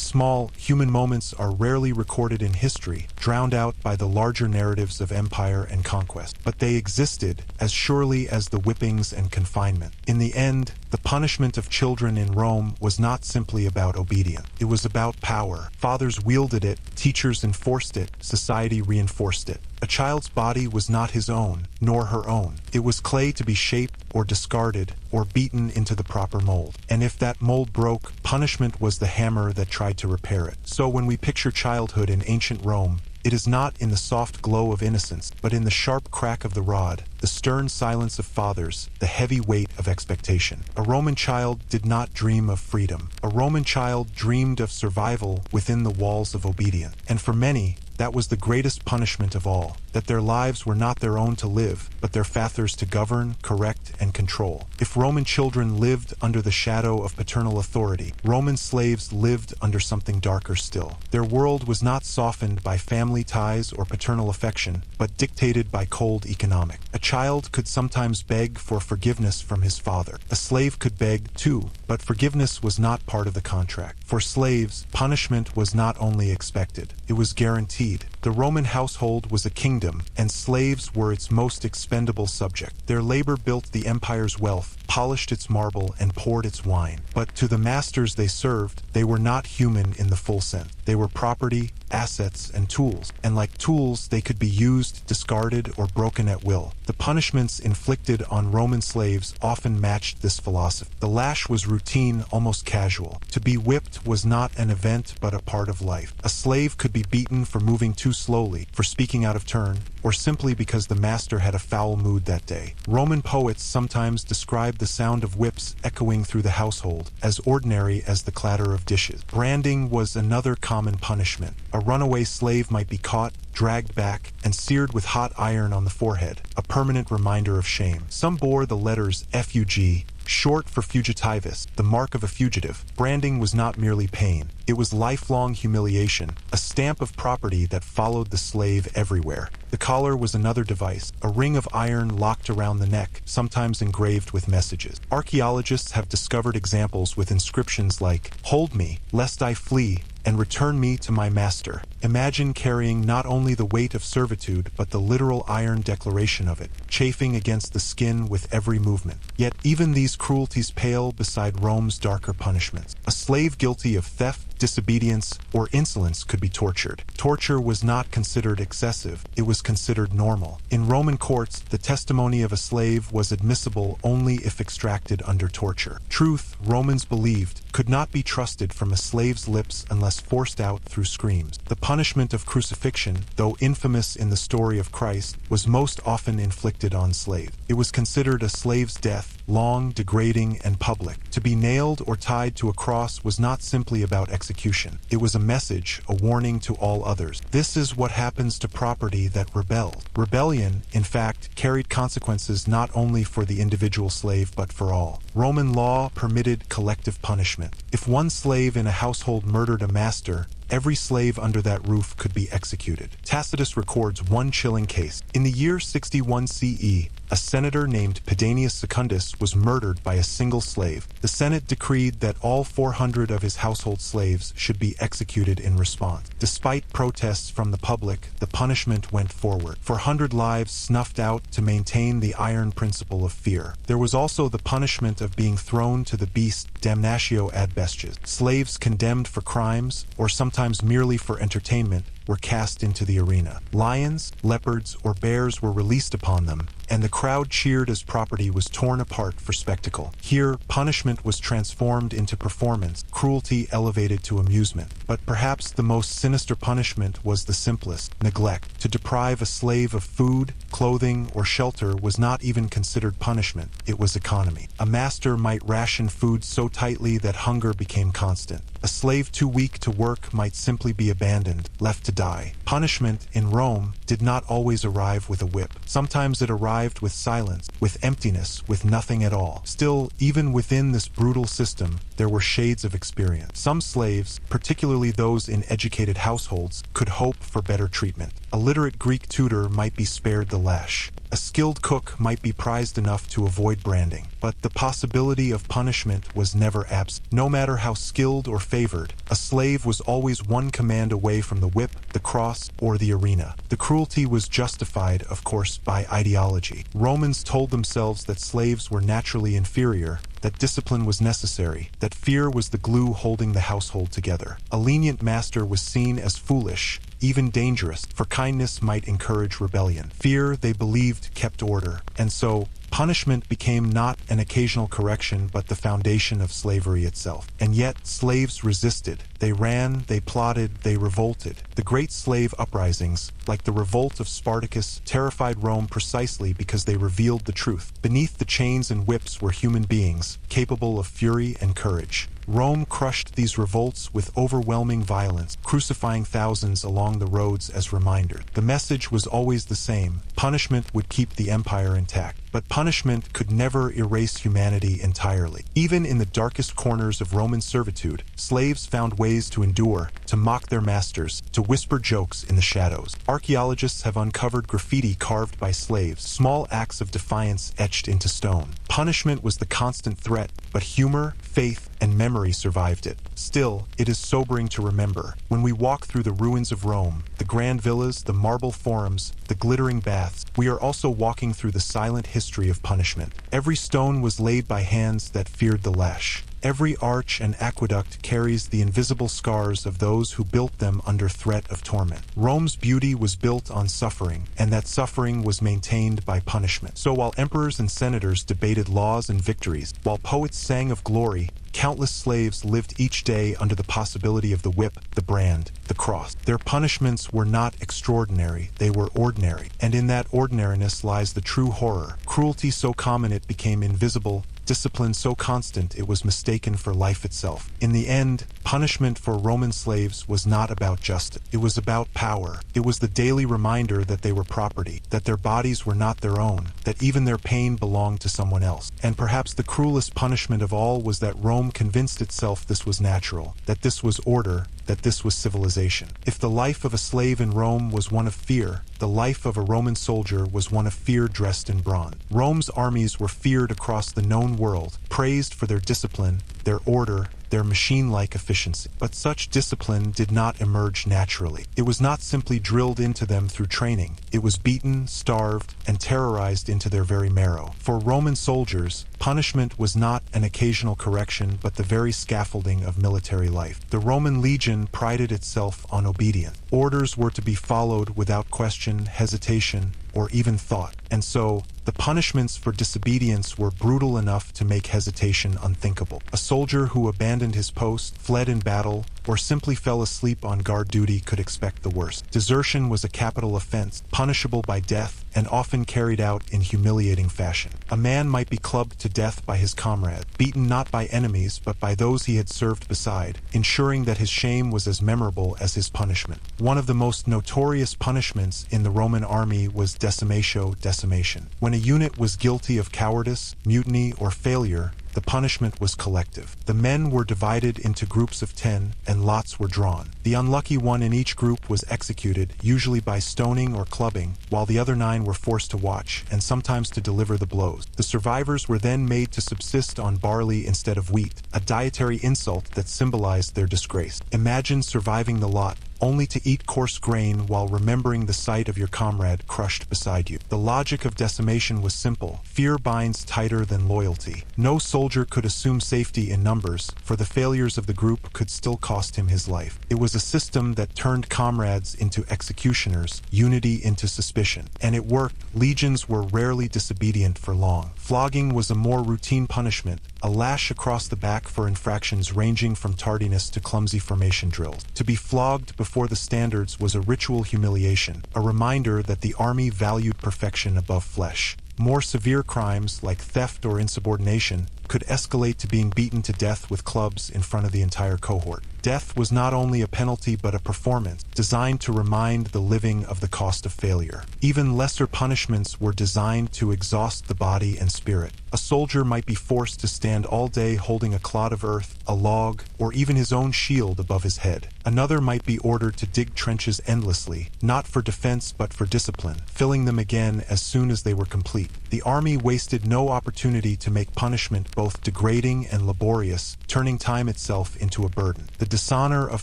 S1: small, human moments are rarely recorded in history, drowned out by the larger narratives of empire and conquest. But they existed as surely as the whippings and confinement. In the end, the punishment of children in Rome was was not simply about obedience. It was about power. Fathers wielded it, teachers enforced it, society reinforced it. A child's body was not his own, nor her own. It was clay to be shaped or discarded or beaten into the proper mold. And if that mold broke, punishment was the hammer that tried to repair it. So when we picture childhood in ancient Rome, it is not in the soft glow of innocence, but in the sharp crack of the rod, the stern silence of fathers, the heavy weight of expectation. A Roman child did not dream of freedom. A Roman child dreamed of survival within the walls of obedience. And for many, that was the greatest punishment of all, that their lives were not their own to live, but their fathers to govern, correct, and control. If Roman children lived under the shadow of paternal authority, Roman slaves lived under something darker still. Their world was not softened by family ties or paternal affection, but dictated by cold economic. A child could sometimes beg for forgiveness from his father. A slave could beg, too, but forgiveness was not part of the contract. For slaves, punishment was not only expected, it was guaranteed. The Roman household was a kingdom, and slaves were its most expendable subject. Their labor built the empire's wealth, polished its marble, and poured its wine. But to the masters they served, they were not human in the full sense. They were property, assets, and tools. And like tools, they could be used, discarded, or broken at will. The punishments inflicted on Roman slaves often matched this philosophy. The lash was routine, almost casual. To be whipped was not an event, but a part of life. A slave could be beaten for moving too slowly, for speaking out of turn, or simply because the master had a foul mood that day. Roman poets sometimes described the sound of whips echoing through the household as ordinary as the clatter of dishes. Branding was another common punishment. A runaway slave might be caught, dragged back, and seared with hot iron on the forehead, a permanent reminder of shame. Some bore the letters FUG, short for fugitivus, the mark of a fugitive. Branding was not merely pain. It was lifelong humiliation, a stamp of property that followed the slave everywhere. The collar was another device, a ring of iron locked around the neck, sometimes engraved with messages. Archaeologists have discovered examples with inscriptions like, "Hold me, lest I flee, and return me to my master." Imagine carrying not only the weight of servitude, but the literal iron declaration of it, chafing against the skin with every movement. Yet even these cruelties pale beside Rome's darker punishments. A slave guilty of theft, disobedience, or insolence could be tortured. Torture was not considered excessive, it was considered normal. In Roman courts, the testimony of a slave was admissible only if extracted under torture. Truth, Romans believed, could not be trusted from a slave's lips unless forced out through screams. The punishment of crucifixion, though infamous in the story of Christ, was most often inflicted on slaves. It was considered a slave's death, long, degrading, and public. To be nailed or tied to a cross was not simply about execution. It was a message, a warning to all others. This is what happens to property that rebelled. Rebellion, in fact, carried consequences not only for the individual slave but for all. Roman law permitted collective punishment. If one slave in a household murdered a master, every slave under that roof could be executed. Tacitus records one chilling case. In the year 61 CE, a senator named Pedanius Secundus was murdered by a single slave. The Senate decreed that all 400 of his household slaves should be executed in response. Despite protests from the public, the punishment went forward. 400 lives snuffed out to maintain the iron principle of fear. There was also the punishment of being thrown to the beast, damnatio ad bestias. Slaves condemned for crimes, or sometimes merely for entertainment, were cast into the arena. Lions, leopards, or bears were released upon them, and the crowd cheered as property was torn apart for spectacle. Here, punishment was transformed into performance, cruelty elevated to amusement. But perhaps the most sinister punishment was the simplest, neglect. To deprive a slave of food, clothing, or shelter was not even considered punishment, it was economy. A master might ration food so tightly that hunger became constant. A slave too weak to work might simply be abandoned, left to die. Punishment, in Rome, did not always arrive with a whip. Sometimes it arrived with silence, with emptiness, with nothing at all. Still, even within this brutal system, there were shades of experience. Some slaves, particularly those in educated households, could hope for better treatment. A literate Greek tutor might be spared the lash. A skilled cook might be prized enough to avoid branding, but the possibility of punishment was never absent. No matter how skilled or favored, a slave was always one command away from the whip, the cross, or the arena. The cruelty was justified, of course, by ideology. Romans told themselves that slaves were naturally inferior, that discipline was necessary, that fear was the glue holding the household together. A lenient master was seen as foolish, even dangerous, for kindness might encourage rebellion. Fear, they believed, kept order. And so, punishment became not an occasional correction but the foundation of slavery itself. And yet, slaves resisted. They ran, they plotted, they revolted. The great slave uprisings, like the revolt of Spartacus, terrified Rome precisely because they revealed the truth. Beneath the chains and whips were human beings, capable of fury and courage. Rome crushed these revolts with overwhelming violence, crucifying thousands along the roads as reminders. The message was always the same: punishment would keep the empire intact. But punishment could never erase humanity entirely. Even in the darkest corners of Roman servitude, slaves found ways to endure, to mock their masters, to whisper jokes in the shadows. Archaeologists have uncovered graffiti carved by slaves, small acts of defiance etched into stone. Punishment was the constant threat, but humor, faith, and memory survived it. Still, it is sobering to remember, when we walk through the ruins of Rome, the grand villas, the marble forums, the glittering baths, we are also walking through the silent history of punishment. Every stone was laid by hands that feared the lash. Every arch and aqueduct carries the invisible scars of those who built them under threat of torment. Rome's beauty was built on suffering, and that suffering was maintained by punishment. So while emperors and senators debated laws and victories, while poets sang of glory, countless slaves lived each day under the possibility of the whip, the brand, the cross. Their punishments were not extraordinary, they were ordinary. And in that ordinariness lies the true horror. Cruelty so common it became invisible, discipline so constant it was mistaken for life itself. In the end, punishment for Roman slaves was not about justice. It was about power. It was the daily reminder that they were property, that their bodies were not their own, that even their pain belonged to someone else. And perhaps the cruelest punishment of all was that Rome convinced itself this was natural, that this was order, that this was civilization. If the life of a slave in Rome was one of fear, the life of a Roman soldier was one of fear dressed in bronze. Rome's armies were feared across the known world, praised for their discipline, their order, their machine-like efficiency. But such discipline did not emerge naturally. It was not simply drilled into them through training. It was beaten, starved, and terrorized into their very marrow. For Roman soldiers, punishment was not an occasional correction but the very scaffolding of military life. The Roman legion prided itself on obedience. Orders were to be followed without question, hesitation, or even thought. And so, the punishments for disobedience were brutal enough to make hesitation unthinkable. A soldier who abandoned his post, fled in battle, or simply fell asleep on guard duty could expect the worst. Desertion was a capital offense, punishable by death, and often carried out in humiliating fashion. A man might be clubbed to death by his comrade, beaten not by enemies but by those he had served beside, ensuring that his shame was as memorable as his punishment. One of the most notorious punishments in the Roman army was decimation. When a unit was guilty of cowardice, mutiny, or failure, the punishment was collective. The men were divided into groups of 10, and lots were drawn. The unlucky one in each group was executed, usually by stoning or clubbing, while the other 9 were forced to watch, and sometimes to deliver the blows. The survivors were then made to subsist on barley instead of wheat, a dietary insult that symbolized their disgrace. Imagine surviving the lot, only to eat coarse grain while remembering the sight of your comrade crushed beside you. The logic of decimation was simple. Fear binds tighter than loyalty. No soldier could assume safety in numbers, for the failures of the group could still cost him his life. It was a system that turned comrades into executioners, unity into suspicion. And it worked. Legions were rarely disobedient for long. Flogging was a more routine punishment, a lash across the back for infractions ranging from tardiness to clumsy formation drills. To be flogged before the standards was a ritual humiliation, a reminder that the army valued perfection above flesh. More severe crimes, like theft or insubordination, could escalate to being beaten to death with clubs in front of the entire cohort. Death was not only a penalty but a performance, designed to remind the living of the cost of failure. Even lesser punishments were designed to exhaust the body and spirit. A soldier might be forced to stand all day holding a clod of earth, a log, or even his own shield above his head. Another might be ordered to dig trenches endlessly, not for defense but for discipline, filling them again as soon as they were complete. The army wasted no opportunity to make punishment both both degrading and laborious, turning time itself into a burden. The dishonor of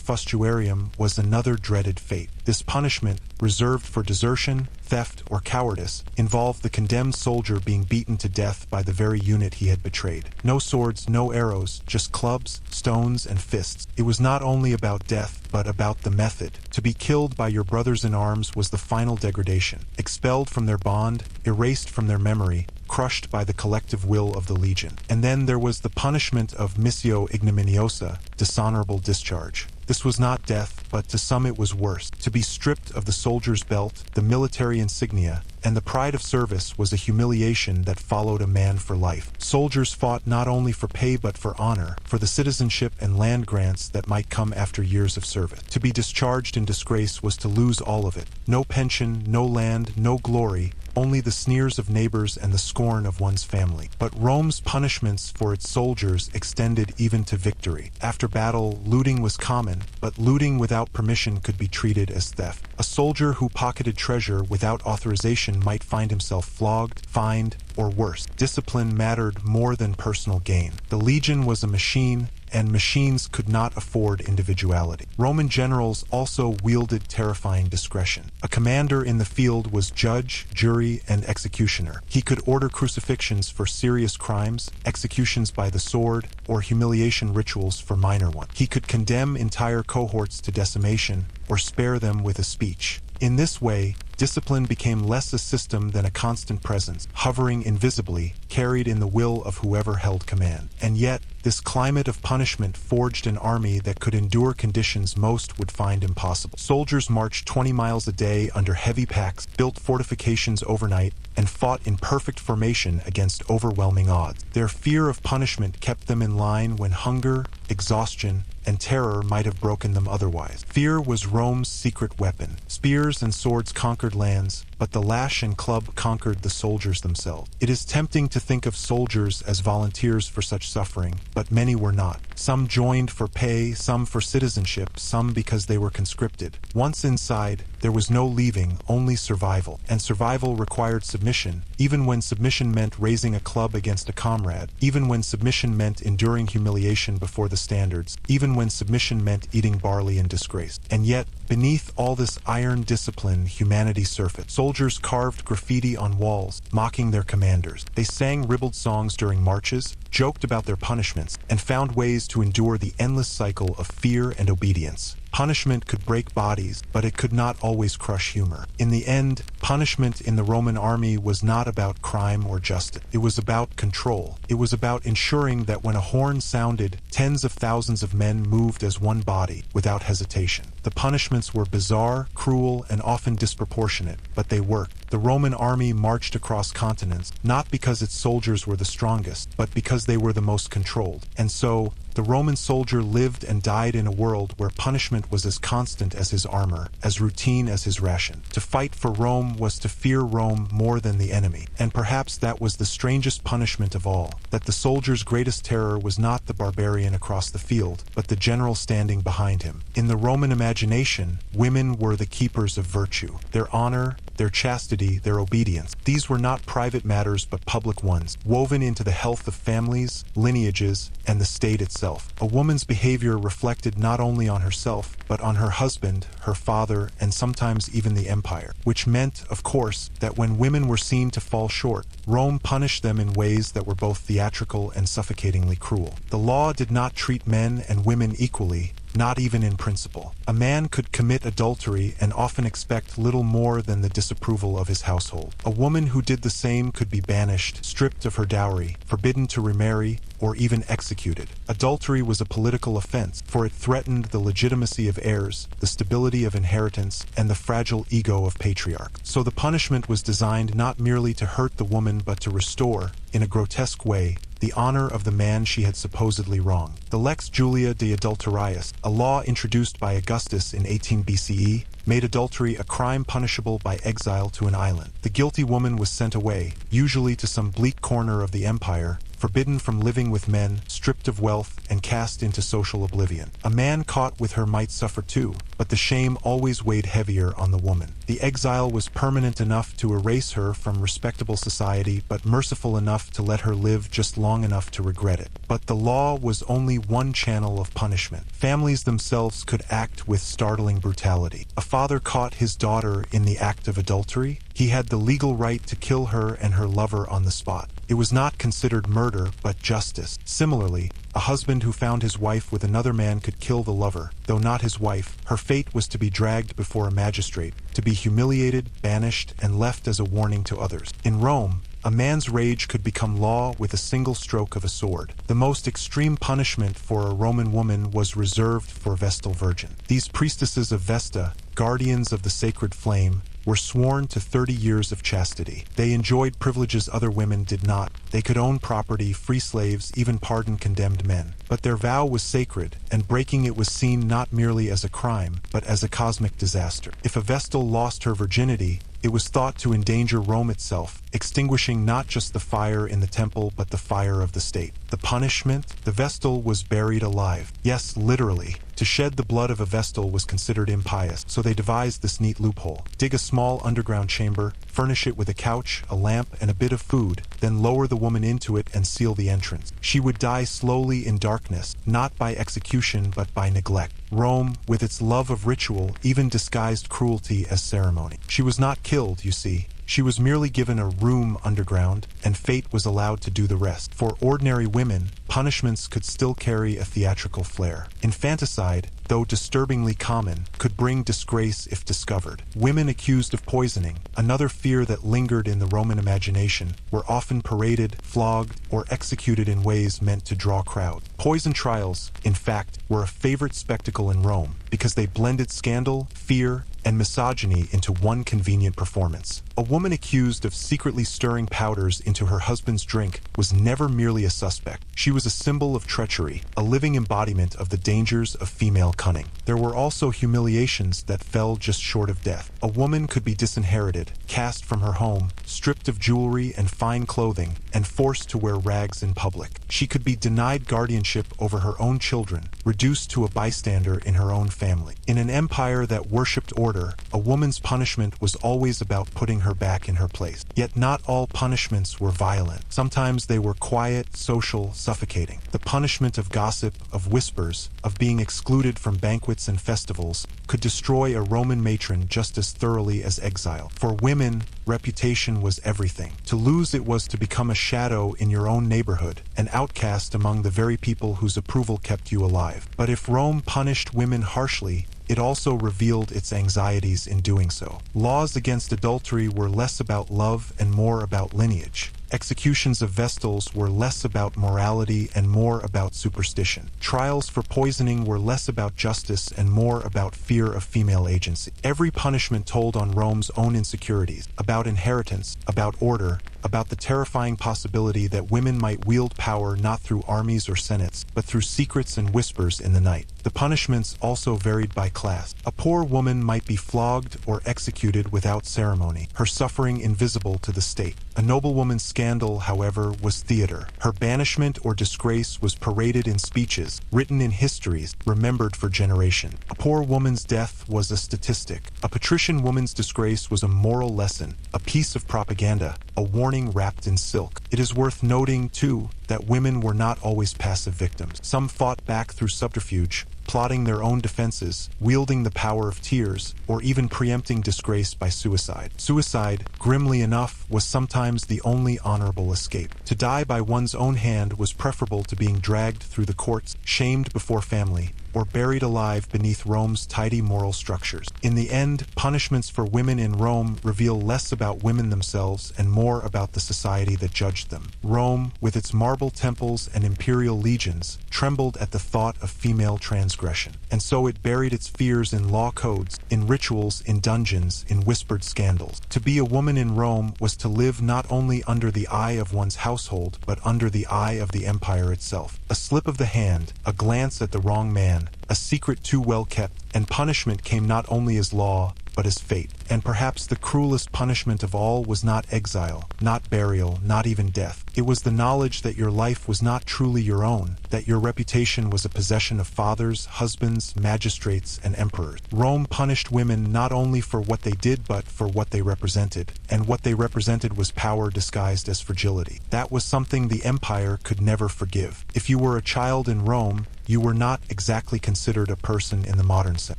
S1: fustuarium was another dreaded fate. This punishment, reserved for desertion, theft, or cowardice, involved the condemned soldier being beaten to death by the very unit he had betrayed. No swords, no arrows, just clubs, stones, and fists. It was not only about death, but about the method. To be killed by your brothers in arms was the final degradation. Expelled from their bond, erased from their memory, crushed by the collective will of the legion. And then there was the punishment of missio ignominiosa, dishonorable discharge. This was not death, but to some it was worse. To be stripped of the soldier's belt, the military insignia, and the pride of service was a humiliation that followed a man for life. Soldiers fought not only for pay but for honor, for the citizenship and land grants that might come after years of service. To be discharged in disgrace was to lose all of it. No pension, no land, no glory, only the sneers of neighbors and the scorn of one's family. But Rome's punishments for its soldiers extended even to victory. After battle, looting was common, but looting without permission could be treated as theft. A soldier who pocketed treasure without authorization might find himself flogged, fined, or worse. Discipline mattered more than personal gain. The legion was a machine, and machines could not afford individuality. Roman generals also wielded terrifying discretion. A commander in the field was judge, jury, and executioner. He could order crucifixions for serious crimes, executions by the sword, or humiliation rituals for minor ones. He could condemn entire cohorts to decimation, or spare them with a speech. In this way, discipline became less a system than a constant presence, hovering invisibly, carried in the will of whoever held command. And yet, this climate of punishment forged an army that could endure conditions most would find impossible. Soldiers marched 20 miles a day under heavy packs, built fortifications overnight, and fought in perfect formation against overwhelming odds. Their fear of punishment kept them in line when hunger, exhaustion, and terror might have broken them otherwise. Fear was Rome's secret weapon. Spears and swords conquered lands, but the lash and club conquered the soldiers themselves. It is tempting to think of soldiers as volunteers for such suffering, but many were not. Some joined for pay, some for citizenship, some because they were conscripted. Once inside, there was no leaving, only survival. And survival required submission, even when submission meant raising a club against a comrade, even when submission meant enduring humiliation before the standards, even when submission meant eating barley in disgrace. And yet, beneath all this iron discipline, humanity surfaced. Soldiers carved graffiti on walls, mocking their commanders. They sang ribald songs during marches, joked about their punishments, and found ways to endure the endless cycle of fear and obedience. Punishment could break bodies, but it could not always crush humor. In the end, punishment in the Roman army was not about crime or justice. It was about control. It was about ensuring that when a horn sounded, tens of thousands of men moved as one body, without hesitation. The punishments were bizarre, cruel, and often disproportionate, but they worked. The Roman army marched across continents, not because its soldiers were the strongest, but because they were the most controlled. And so, the Roman soldier lived and died in a world where punishment was as constant as his armor, as routine as his ration. To fight for Rome was to fear Rome more than the enemy. And perhaps that was the strangest punishment of all, that the soldier's greatest terror was not the barbarian across the field, but the general standing behind him. In the Roman imagination, women were the keepers of virtue. Their honor, their chastity, their obedience. These were not private matters but public ones, woven into the health of families, lineages, and the state itself. A woman's behavior reflected not only on herself, but on her husband, her father, and sometimes even the empire, which meant, of course, that when women were seen to fall short, Rome punished them in ways that were both theatrical and suffocatingly cruel. The law did not treat men and women equally, not even in principle. A man could commit adultery and often expect little more than the disapproval of his household. A woman who did the same could be banished, stripped of her dowry, forbidden to remarry, or even executed. Adultery was a political offense, for it threatened the legitimacy of heirs, the stability of inheritance, and the fragile ego of patriarchs. So the punishment was designed not merely to hurt the woman but to restore, in a grotesque way, the honor of the man she had supposedly wronged. The Lex Julia de Adulterias, a law introduced by Augustus in 18 BCE, made adultery a crime punishable by exile to an island. The guilty woman was sent away, usually to some bleak corner of the empire, forbidden from living with men, stripped of wealth, and cast into social oblivion. A man caught with her might suffer too, but the shame always weighed heavier on the woman. The exile was permanent enough to erase her from respectable society, but merciful enough to let her live just long enough to regret it. But the law was only one channel of punishment. Families themselves could act with startling brutality. A father caught his daughter in the act of adultery. He had the legal right to kill her and her lover on the spot. It was not considered murder, but justice. Similarly, a husband who found his wife with another man could kill the lover. Though not his wife, her fate was to be dragged before a magistrate, to be humiliated, banished, and left as a warning to others. In Rome, a man's rage could become law with a single stroke of a sword. The most extreme punishment for a Roman woman was reserved for Vestal Virgin. These priestesses of Vesta, guardians of the sacred flame, were sworn to 30 years of chastity. They enjoyed privileges other women did not. They could own property, free slaves, even pardon condemned men. But their vow was sacred, and breaking it was seen not merely as a crime, but as a cosmic disaster. If a Vestal lost her virginity, it was thought to endanger Rome itself, extinguishing not just the fire in the temple but the fire of the state. The punishment? The Vestal was buried alive. Yes, literally. To shed the blood of a Vestal was considered impious, so they devised this neat loophole. Dig a small underground chamber, furnish it with a couch, a lamp, and a bit of food, then lower the woman into it and seal the entrance. She would die slowly in darkness, not by execution but by neglect. Rome, with its love of ritual, even disguised cruelty as ceremony. She was not killed, you see. She was merely given a room underground, and fate was allowed to do the rest. For ordinary women, punishments could still carry a theatrical flair. Infanticide, though disturbingly common, could bring disgrace if discovered. Women accused of poisoning, another fear that lingered in the Roman imagination, were often paraded, flogged, or executed in ways meant to draw crowds. Poison trials, in fact, were a favorite spectacle in Rome because they blended scandal, fear, and misogyny into one convenient performance. A woman accused of secretly stirring powders into her husband's drink was never merely a suspect. She was a symbol of treachery, a living embodiment of the dangers of female cunning. There were also humiliations that fell just short of death. A woman could be disinherited, cast from her home, stripped of jewelry and fine clothing, and forced to wear rags in public. She could be denied guardianship over her own children, reduced to a bystander in her own family. In an empire that worshipped order, a woman's punishment was always about putting her back in her place. Yet not all punishments were violent. Sometimes they were quiet, social, suffocating. The punishment of gossip, of whispers, of being excluded from banquets and festivals could destroy a Roman matron just as thoroughly as exile. For women, reputation was everything. To lose it was to become a shadow in your own neighborhood, an outcast among the very people whose approval kept you alive. But if Rome punished women harshly, it also revealed its anxieties in doing so. Laws against adultery were less about love and more about lineage. Executions of Vestals were less about morality and more about superstition. Trials for poisoning were less about justice and more about fear of female agency. Every punishment told on Rome's own insecurities, about inheritance, about order, about the terrifying possibility that women might wield power not through armies or senates, but through secrets and whispers in the night. The punishments also varied by class. A poor woman might be flogged or executed without ceremony, her suffering invisible to the state. A noblewoman's scandal, however, was theater. Her banishment or disgrace was paraded in speeches, written in histories, remembered for generations. A poor woman's death was a statistic. A patrician woman's disgrace was a moral lesson, a piece of propaganda, a warning wrapped in silk. It is worth noting, too, that women were not always passive victims. Some fought back through subterfuge, plotting their own defenses, wielding the power of tears, or even preempting disgrace by suicide. Suicide, grimly enough, was sometimes the only honorable escape. To die by one's own hand was preferable to being dragged through the courts, shamed before family, or buried alive beneath Rome's tidy moral structures. In the end, punishments for women in Rome reveal less about women themselves and more about the society that judged them. Rome, with its marble temples and imperial legions, trembled at the thought of female transgression, and so it buried its fears in law codes, in rituals, in dungeons, in whispered scandals. To be a woman in Rome was to live not only under the eye of one's household, but under the eye of the empire itself. A slip of the hand, a glance at the wrong man, a secret too well kept, and punishment came not only as law, but as fate. And perhaps the cruelest punishment of all was not exile, not burial, not even death. It was the knowledge that your life was not truly your own, that your reputation was a possession of fathers, husbands, magistrates, and emperors. Rome punished women not only for what they did but for what they represented, and what they represented was power disguised as fragility. That was something the empire could never forgive. If you were a child in Rome, you were not exactly considered a person in the modern sense.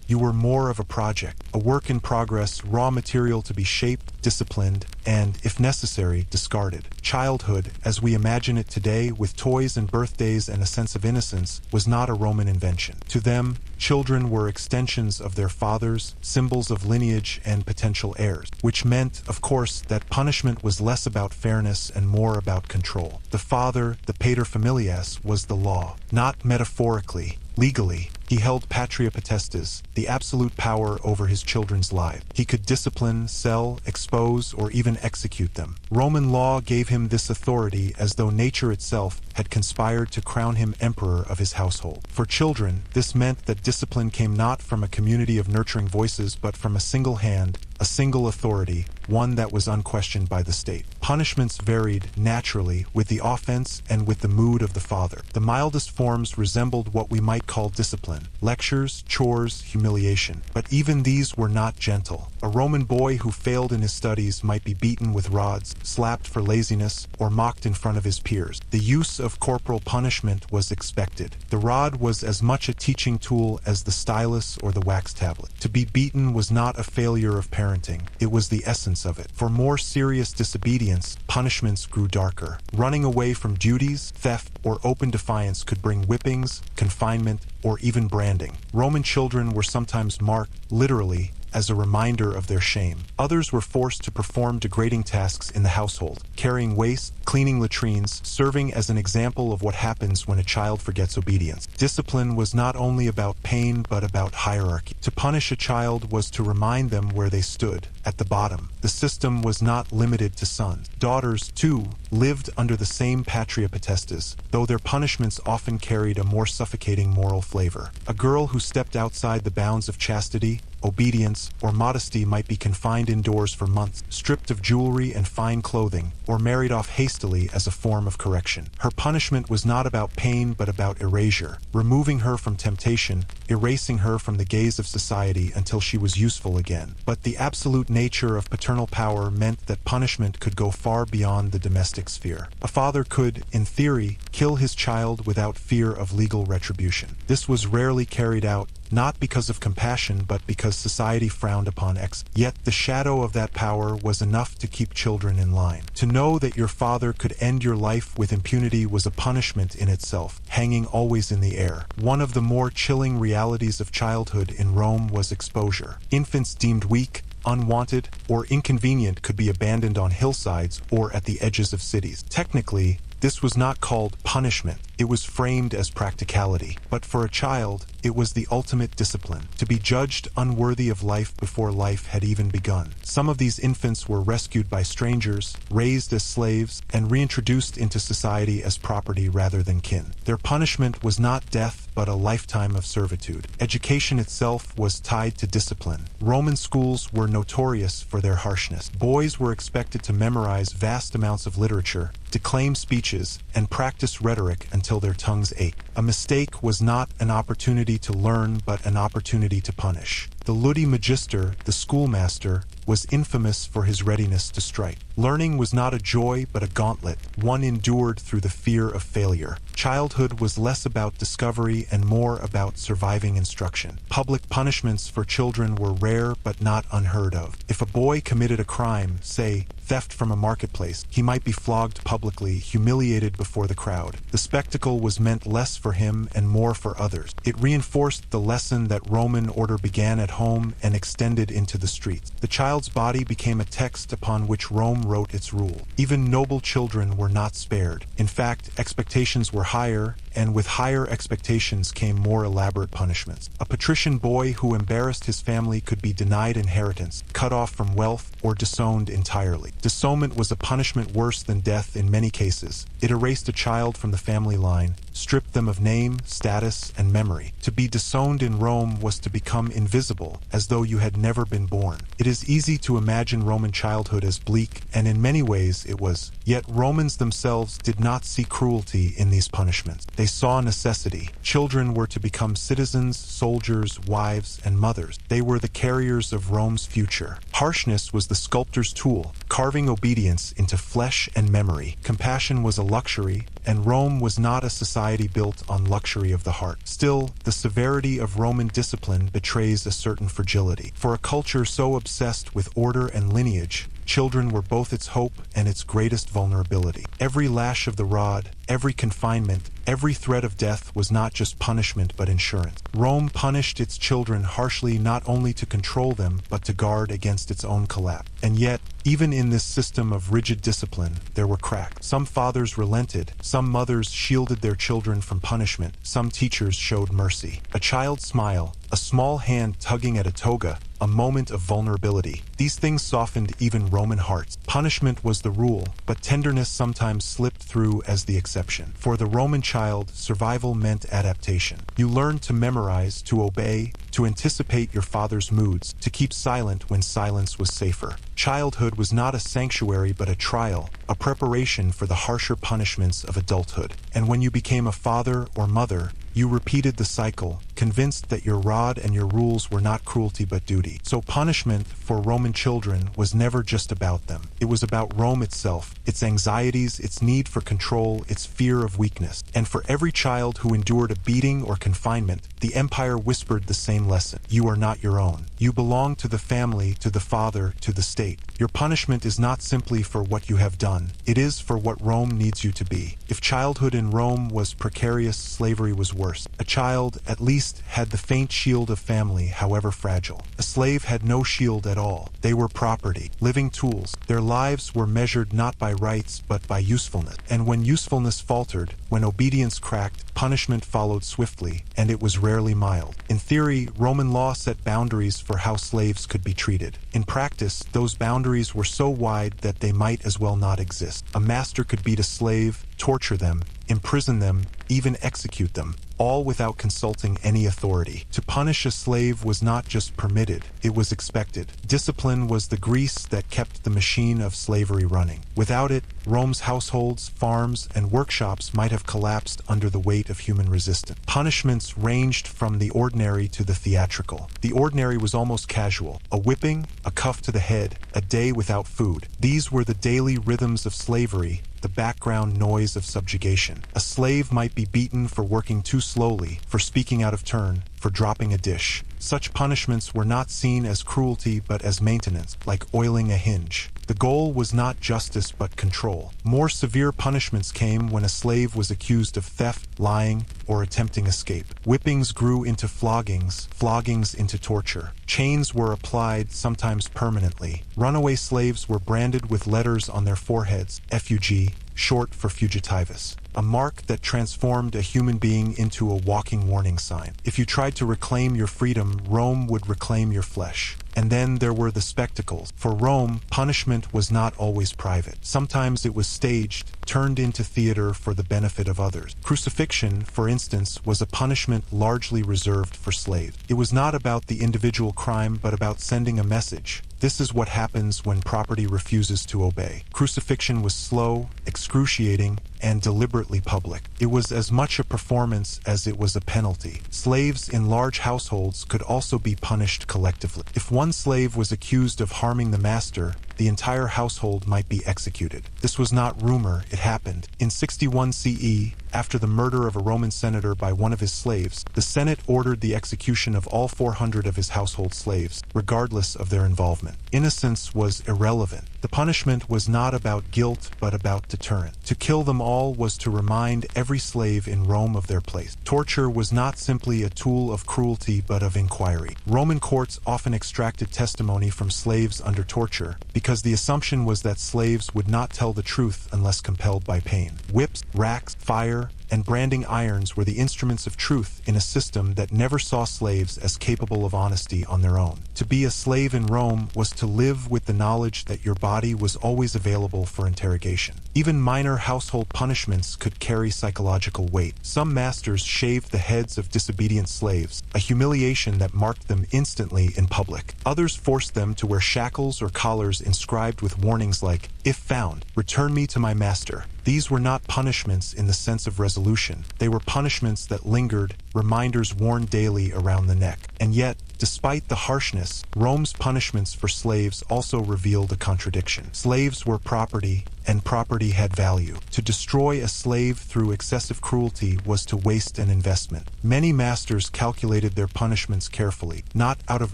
S1: You were more of a project, a work in progress, raw material to be shaped, disciplined, and, if necessary, discarded. Childhood, as we imagine it today, with toys and birthdays and a sense of innocence, was not a Roman invention. To them, children were extensions of their fathers, symbols of lineage and potential heirs, which meant, of course, that punishment was less about fairness and more about control. The father, the paterfamilias, was the law, not metaphorically, legally. He held patria potestas, the absolute power over his children's lives. He could discipline, sell, expose, or even execute them. Roman law gave him this authority as though nature itself had conspired to crown him emperor of his household. For children, this meant that discipline came not from a community of nurturing voices but from a single hand, a single authority, one that was unquestioned by the state. Punishments varied, naturally, with the offense and with the mood of the father. The mildest forms resembled what we might call discipline: lectures, chores, humiliation. But even these were not gentle. A Roman boy who failed in his studies might be beaten with rods, slapped for laziness, or mocked in front of his peers. The use of corporal punishment was expected. The rod was as much a teaching tool as the stylus or the wax tablet. To be beaten was not a failure of parenting. It was the essence of it. For more serious disobedience, punishments grew darker. Running away from duties, theft, or open defiance could bring whippings, confinement, or even branding. Roman children were sometimes marked, literally, as a reminder of their shame. Others were forced to perform degrading tasks in the household, carrying waste, cleaning latrines, serving as an example of what happens when a child forgets obedience. Discipline was not only about pain but about hierarchy. To punish a child was to remind them where they stood, at the bottom. The system was not limited to sons. Daughters, too, lived under the same patria potestas, though their punishments often carried a more suffocating moral flavor. A girl who stepped outside the bounds of chastity, obedience, or modesty might be confined indoors for months, stripped of jewelry and fine clothing, or married off hastily as a form of correction. Her punishment was not about pain but about erasure, removing her from temptation, erasing her from the gaze of society until she was useful again. But the absolute nature of paternal power meant that punishment could go far beyond the domestic sphere. A father could, in theory, kill his child without fear of legal retribution. This was rarely carried out, not because of compassion but because society frowned upon Yet the shadow of that power was enough to keep children in line. To know that your father could end your life with impunity was a punishment in itself, hanging always in the air. One of the more chilling realities of childhood in Rome was exposure. Infants deemed weak, unwanted, or inconvenient could be abandoned on hillsides or at the edges of cities. Technically, this was not called punishment. It was framed as practicality. But for a child, it was the ultimate discipline, to be judged unworthy of life before life had even begun. Some of these infants were rescued by strangers, raised as slaves, and reintroduced into society as property rather than kin. Their punishment was not death, but a lifetime of servitude. Education itself was tied to discipline. Roman schools were notorious for their harshness. Boys were expected to memorize vast amounts of literature, declaim speeches, and practice rhetoric until their tongues ached. A mistake was not an opportunity to learn, but an opportunity to punish. The Ludi Magister, the schoolmaster, was infamous for his readiness to strike. Learning was not a joy but a gauntlet, one endured through the fear of failure. Childhood was less about discovery and more about surviving instruction. Public punishments for children were rare but not unheard of. If a boy committed a crime, say, theft from a marketplace, he might be flogged publicly, humiliated before the crowd. The spectacle was meant less for him and more for others. It reinforced the lesson that Roman order began at home and extended into the streets. The child's body became a text upon which Rome wrote its rule. Even noble children were not spared. In fact, expectations were higher, and with higher expectations came more elaborate punishments. A patrician boy who embarrassed his family could be denied inheritance, cut off from wealth, or disowned entirely. Disownment was a punishment worse than death in many cases. It erased a child from the family line, stripped them of name, status, and memory. To be disowned in Rome was to become invisible, as though you had never been born. It is easy to imagine Roman childhood as bleak, and in many ways it was. Yet Romans themselves did not see cruelty in these punishments. They saw necessity. Children were to become citizens, soldiers, wives, and mothers. They were the carriers of Rome's future. Harshness was the sculptor's tool, carving obedience into flesh and memory. Compassion was a luxury, and Rome was not a society built on luxury of the heart. Still, the severity of Roman discipline betrays a certain fragility. For a culture so obsessed with order and lineage, children were both its hope and its greatest vulnerability. Every lash of the rod, every confinement, every threat of death was not just punishment but insurance. Rome punished its children harshly not only to control them but to guard against its own collapse. And yet, even in this system of rigid discipline, there were cracks. Some fathers relented, some mothers shielded their children from punishment, some teachers showed mercy. A child's smile, a small hand tugging at a toga, a moment of vulnerability. These things softened even Roman hearts. Punishment was the rule, but tenderness sometimes slipped through as the exception. For the Roman child, survival meant adaptation. You learned to memorize, to obey, to anticipate your father's moods, to keep silent when silence was safer. Childhood was not a sanctuary but a trial, a preparation for the harsher punishments of adulthood. And when you became a father or mother, you repeated the cycle, convinced that your rod and your rules were not cruelty but duty. So punishment for Roman children was never just about them. It was about Rome itself, its anxieties, its need for control, its fear of weakness. And for every child who endured a beating or confinement, the empire whispered the same lesson. You are not your own. You belong to the family, to the father, to the state. Your punishment is not simply for what you have done. It is for what Rome needs you to be. If childhood in Rome was precarious, slavery was worse. A child, at least, had the faint shield of family, however fragile. A slave had no shield at all. They were property, living tools. Their lives were measured not by rights, but by usefulness. And when usefulness faltered, when obedience cracked, punishment followed swiftly, and it was rarely mild. In theory, Roman law set boundaries for how slaves could be treated. In practice, those boundaries were so wide that they might as well not exist. A master could beat a slave, torture them, imprison them, even execute them, all without consulting any authority. To punish a slave was not just permitted, it was expected. Discipline was the grease that kept the machine of slavery running. Without it, Rome's households, farms, and workshops might have collapsed under the weight of human resistance. Punishments ranged from the ordinary to the theatrical. The ordinary was almost casual. A whipping, a cuff to the head, a day without food. These were the daily rhythms of slavery, the background noise of subjugation. A slave might be beaten for working too slowly, for speaking out of turn, for dropping a dish. Such punishments were not seen as cruelty but as maintenance, like oiling a hinge. The goal was not justice but control. More severe punishments came when a slave was accused of theft, lying, or attempting escape. Whippings grew into floggings, floggings into torture. Chains were applied, sometimes permanently. Runaway slaves were branded with letters on their foreheads, FUG, short for fugitivus, a mark that transformed a human being into a walking warning sign. If you tried to reclaim your freedom, Rome would reclaim your flesh. And then there were the spectacles. For Rome, punishment was not always private. Sometimes it was staged, turned into theater for the benefit of others. Crucifixion, for instance, was a punishment largely reserved for slaves. It was not about the individual crime, but about sending a message. This is what happens when property refuses to obey. Crucifixion was slow, excruciating, and deliberately public. It was as much a performance as it was a penalty. Slaves in large households could also be punished collectively. If one slave was accused of harming the master, the entire household might be executed. This was not rumor, it happened. In 61 CE, after the murder of a Roman senator by one of his slaves, the Senate ordered the execution of all 400 of his household slaves, regardless of their involvement. Innocence was irrelevant. The punishment was not about guilt, but about deterrent. To kill them all was to remind every slave in Rome of their place. Torture was not simply a tool of cruelty, but of inquiry. Roman courts often extracted testimony from slaves under torture, because the assumption was that slaves would not tell the truth unless compelled by pain. Whips, racks, fire, and branding irons were the instruments of truth in a system that never saw slaves as capable of honesty on their own. To be a slave in Rome was to live with the knowledge that your body was always available for interrogation. Even minor household punishments could carry psychological weight. Some masters shaved the heads of disobedient slaves, a humiliation that marked them instantly in public. Others forced them to wear shackles or collars inscribed with warnings like, "If found, return me to my master." These were not punishments in the sense of resolution. They were punishments that lingered, reminders worn daily around the neck. And yet, despite the harshness, Rome's punishments for slaves also revealed a contradiction. Slaves were property, and property had value. To destroy a slave through excessive cruelty was to waste an investment. Many masters calculated their punishments carefully, not out of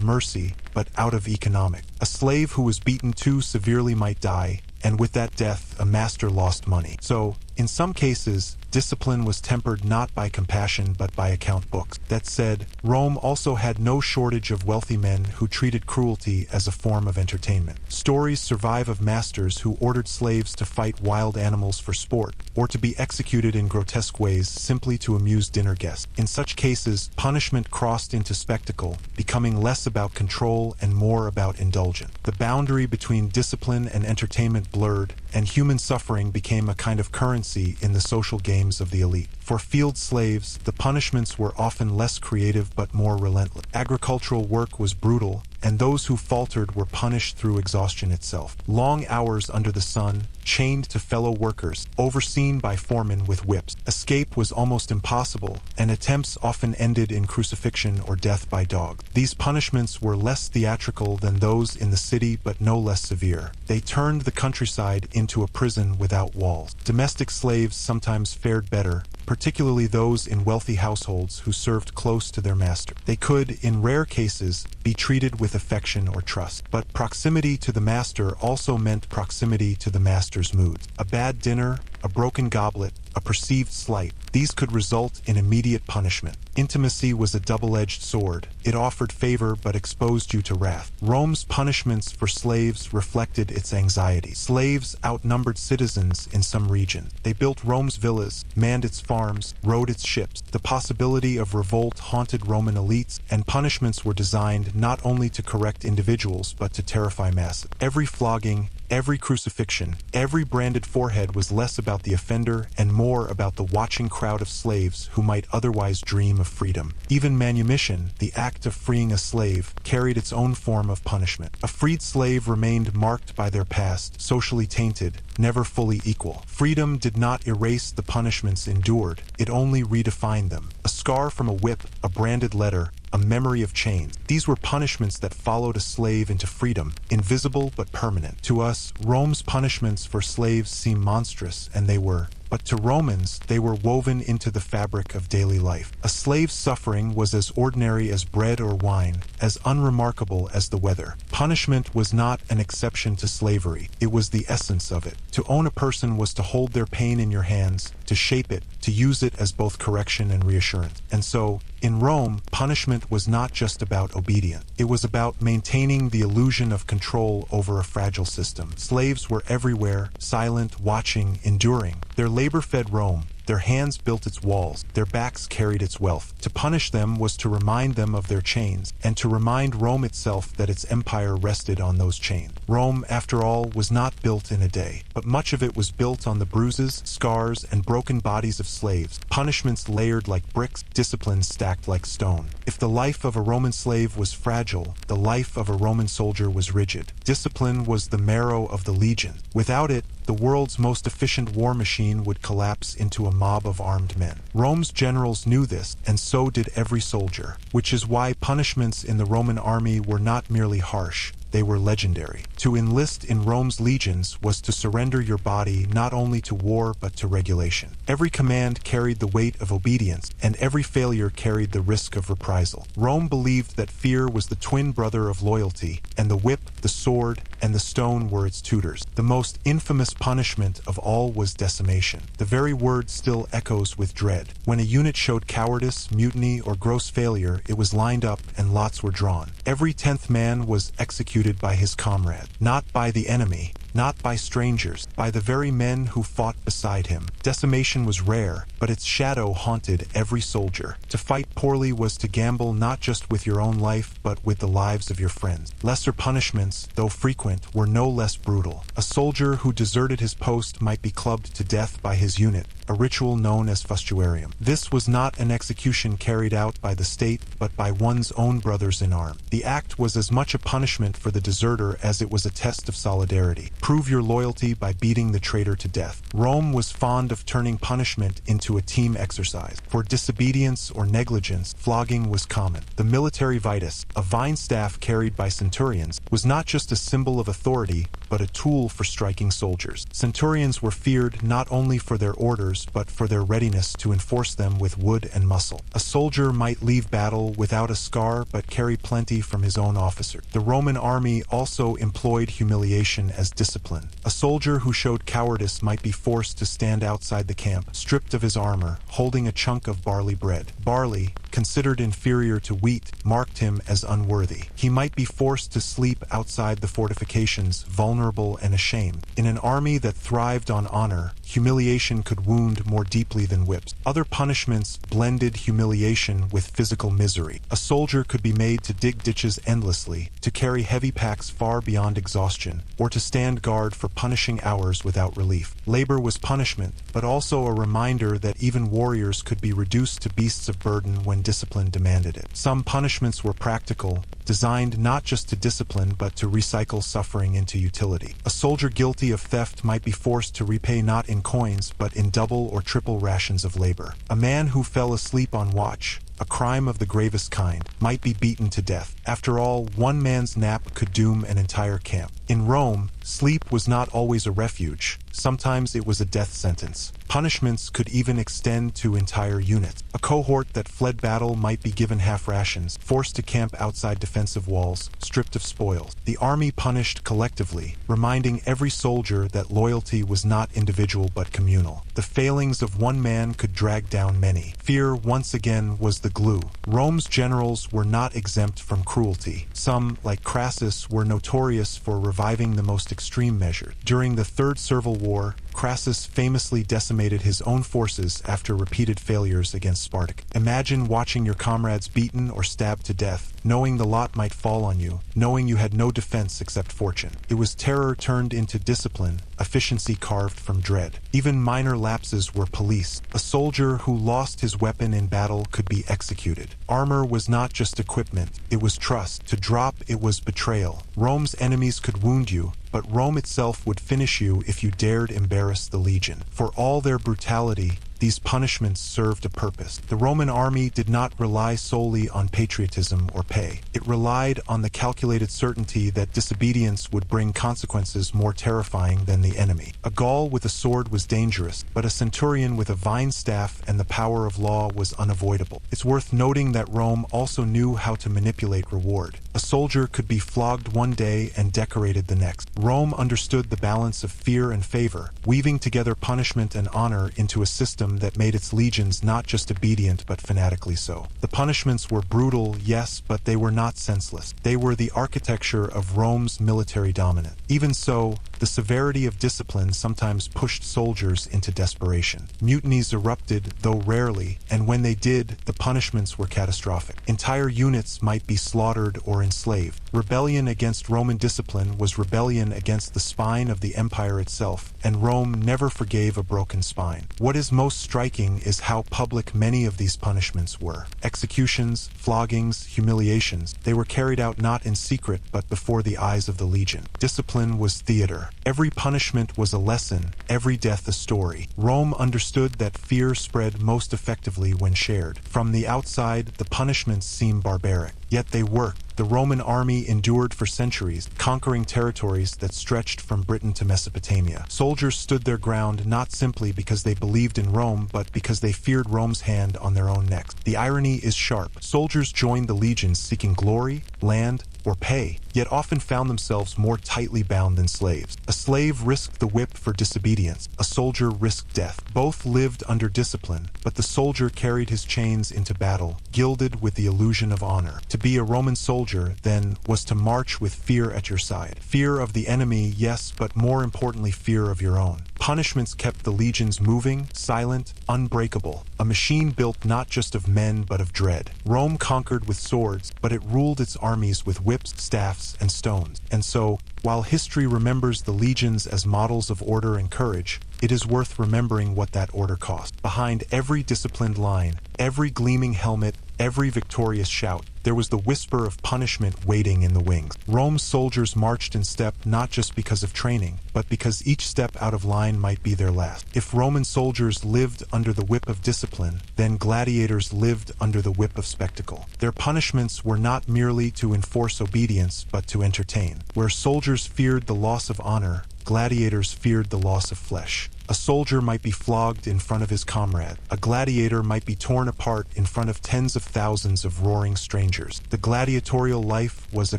S1: mercy, but out of economic. A slave who was beaten too severely might die, and with that death, a master lost money. So, in some cases, discipline was tempered not by compassion but by account books. That said, Rome also had no shortage of wealthy men who treated cruelty as a form of entertainment. Stories survive of masters who ordered slaves to fight wild animals for sport, or to be executed in grotesque ways simply to amuse dinner guests. In such cases, punishment crossed into spectacle, becoming less about control and more about indulgence. The boundary between discipline and entertainment blurred, and human suffering became a kind of currency in the social games of the elite. For field slaves, the punishments were often less creative but more relentless. Agricultural work was brutal, and those who faltered were punished through exhaustion itself. Long hours under the sun, chained to fellow workers, overseen by foremen with whips. Escape was almost impossible, and attempts often ended in crucifixion or death by dog. These punishments were less theatrical than those in the city but no less severe. They turned the countryside into a prison without walls. Domestic slaves sometimes fared better, particularly those in wealthy households who served close to their master. They could, in rare cases, be treated with affection or trust. But proximity to the master also meant proximity to the master's moods. A bad dinner, a broken goblet, a perceived slight, these could result in immediate punishment. Intimacy was a double-edged sword. It offered favor but exposed you to wrath. Rome's punishments for slaves reflected its anxiety. Slaves outnumbered citizens in some region. They built Rome's villas, manned its farms, rowed its ships. The possibility of revolt haunted Roman elites, and punishments were designed not only to correct individuals but to terrify masses. Every flogging, every crucifixion, every branded forehead was less about the offender and more about the watching crowd of slaves who might otherwise dream of freedom. Even manumission, the act of freeing a slave, carried its own form of punishment. A freed slave remained marked by their past, socially tainted, never fully equal. Freedom did not erase the punishments endured, it only redefined them. A scar from a whip, a branded letter, a memory of chains. These were punishments that followed a slave into freedom, invisible but permanent. To us, Rome's punishments for slaves seem monstrous, and they were. But to Romans, they were woven into the fabric of daily life. A slave's suffering was as ordinary as bread or wine, as unremarkable as the weather. Punishment was not an exception to slavery, it was the essence of it. To own a person was to hold their pain in your hands, to shape it, to use it as both correction and reassurance. And so, in Rome, punishment was not just about obedience. It was about maintaining the illusion of control over a fragile system. Slaves were everywhere, silent, watching, enduring. Their labor fed Rome. Their hands built its walls, their backs carried its wealth. To punish them was to remind them of their chains, and to remind Rome itself that its empire rested on those chains. Rome, after all, was not built in a day, but much of it was built on the bruises, scars, and broken bodies of slaves, punishments layered like bricks, discipline stacked like stone. If the life of a Roman slave was fragile, the life of a Roman soldier was rigid. Discipline was the marrow of the legion. Without it, the world's most efficient war machine would collapse into a mob of armed men. Rome's generals knew this, and so did every soldier, which is why punishments in the Roman army were not merely harsh, they were legendary. To enlist in Rome's legions was to surrender your body not only to war but to regulation. Every command carried the weight of obedience, and every failure carried the risk of reprisal. Rome believed that fear was the twin brother of loyalty, and the whip, the sword, and the stone were its tutors. The most infamous punishment of all was decimation. The very word still echoes with dread. When a unit showed cowardice, mutiny, or gross failure, it was lined up and lots were drawn. Every 10th man was executed by his comrade, not by the enemy, not by strangers, by the very men who fought beside him. Decimation was rare, but its shadow haunted every soldier. To fight poorly was to gamble not just with your own life, but with the lives of your friends. Lesser punishments, though frequent, were no less brutal. A soldier who deserted his post might be clubbed to death by his unit, a ritual known as fustuarium. This was not an execution carried out by the state, but by one's own brothers in arms. The act was as much a punishment for the deserter as it was a test of solidarity. Prove your loyalty by beating the traitor to death. Rome was fond of turning punishment into a team exercise. For disobedience or negligence, flogging was common. The military vitus, a vine staff carried by centurions, was not just a symbol of authority, but a tool for striking soldiers. Centurions were feared not only for their orders, but for their readiness to enforce them with wood and muscle. A soldier might leave battle without a scar, but carry plenty from his own officer. The Roman army also employed humiliation as discipline. A soldier who showed cowardice might be forced to stand outside the camp, stripped of his armor, holding a chunk of barley bread. Barley, considered inferior to wheat, marked him as unworthy. He might be forced to sleep outside the fortifications, vulnerable and ashamed. In an army that thrived on honor, humiliation could wound more deeply than whips. Other punishments blended humiliation with physical misery. A soldier could be made to dig ditches endlessly, to carry heavy packs far beyond exhaustion, or to stand guard for punishing hours without relief. Labor was punishment, but also a reminder that even warriors could be reduced to beasts of burden when discipline demanded it. Some punishments were practical, designed not just to discipline but to recycle suffering into utility. A soldier guilty of theft might be forced to repay not in coins but in double or triple rations of labor. A man who fell asleep on watch, a crime of the gravest kind, might be beaten to death. After all, one man's nap could doom an entire camp. In Rome, sleep was not always a refuge. Sometimes it was a death sentence. Punishments could even extend to entire units. A cohort that fled battle might be given half rations, forced to camp outside defensive walls, stripped of spoils. The army punished collectively, reminding every soldier that loyalty was not individual but communal. The failings of one man could drag down many. Fear, once again, was the glue. Rome's generals were not exempt from cruelty. Some, like Crassus, were notorious for reviving the most extreme measures. During the Third Servile War, Crassus famously decimated his own forces after repeated failures against Spartacus. Imagine watching your comrades beaten or stabbed to death, knowing the lot might fall on you, knowing you had no defense except fortune. It was terror turned into discipline, efficiency carved from dread. Even minor lapses were policed. A soldier who lost his weapon in battle could be executed. Armor was not just equipment, it was trust. To drop it was betrayal. Rome's enemies could wound you, but Rome itself would finish you if you dared embarrass the legion. For all their brutality, these punishments served a purpose. The Roman army did not rely solely on patriotism or pay. It relied on the calculated certainty that disobedience would bring consequences more terrifying than the enemy. A Gaul with a sword was dangerous, but a centurion with a vine staff and the power of law was unavoidable. It's worth noting that Rome also knew how to manipulate reward. A soldier could be flogged one day and decorated the next. Rome understood the balance of fear and favor, weaving together punishment and honor into a system that made its legions not just obedient but fanatically so. The punishments were brutal, yes, but they were not senseless. They were the architecture of Rome's military dominance. Even so, the severity of discipline sometimes pushed soldiers into desperation. Mutinies erupted, though rarely, and when they did, the punishments were catastrophic. Entire units might be slaughtered or enslaved. Rebellion against Roman discipline was rebellion against the spine of the empire itself, and Rome never forgave a broken spine. What is most striking is how public many of these punishments were. Executions, floggings, humiliations, they were carried out not in secret but before the eyes of the legion. Discipline was theater. Every punishment was a lesson, every death a story. Rome understood that fear spread most effectively when shared. From the outside, the punishments seemed barbaric, yet they worked. The Roman army endured for centuries, conquering territories that stretched from Britain to Mesopotamia. Soldiers stood their ground not simply because they believed in Rome, but because they feared Rome's hand on their own necks. The irony is sharp. Soldiers joined the legions seeking glory, land, or pay, yet often found themselves more tightly bound than slaves. A slave risked the whip for disobedience. A soldier risked death. Both lived under discipline, but the soldier carried his chains into battle, gilded with the illusion of honor. To be a Roman soldier, then, was to march with fear at your side. Fear of the enemy, yes, but more importantly, fear of your own. Punishments kept the legions moving, silent, unbreakable, a machine built not just of men but of dread. Rome conquered with swords, but it ruled its armies with whips, staffs, and stones. And so, while history remembers the legions as models of order and courage, it is worth remembering what that order cost. Behind every disciplined line, every gleaming helmet, every victorious shout, there was the whisper of punishment waiting in the wings. Rome's soldiers marched in step not just because of training, but because each step out of line might be their last. If Roman soldiers lived under the whip of discipline, then gladiators lived under the whip of spectacle. Their punishments were not merely to enforce obedience, but to entertain. Where soldiers feared the loss of honor, gladiators feared the loss of flesh. A soldier might be flogged in front of his comrade. A gladiator might be torn apart in front of tens of thousands of roaring strangers. The gladiatorial life was a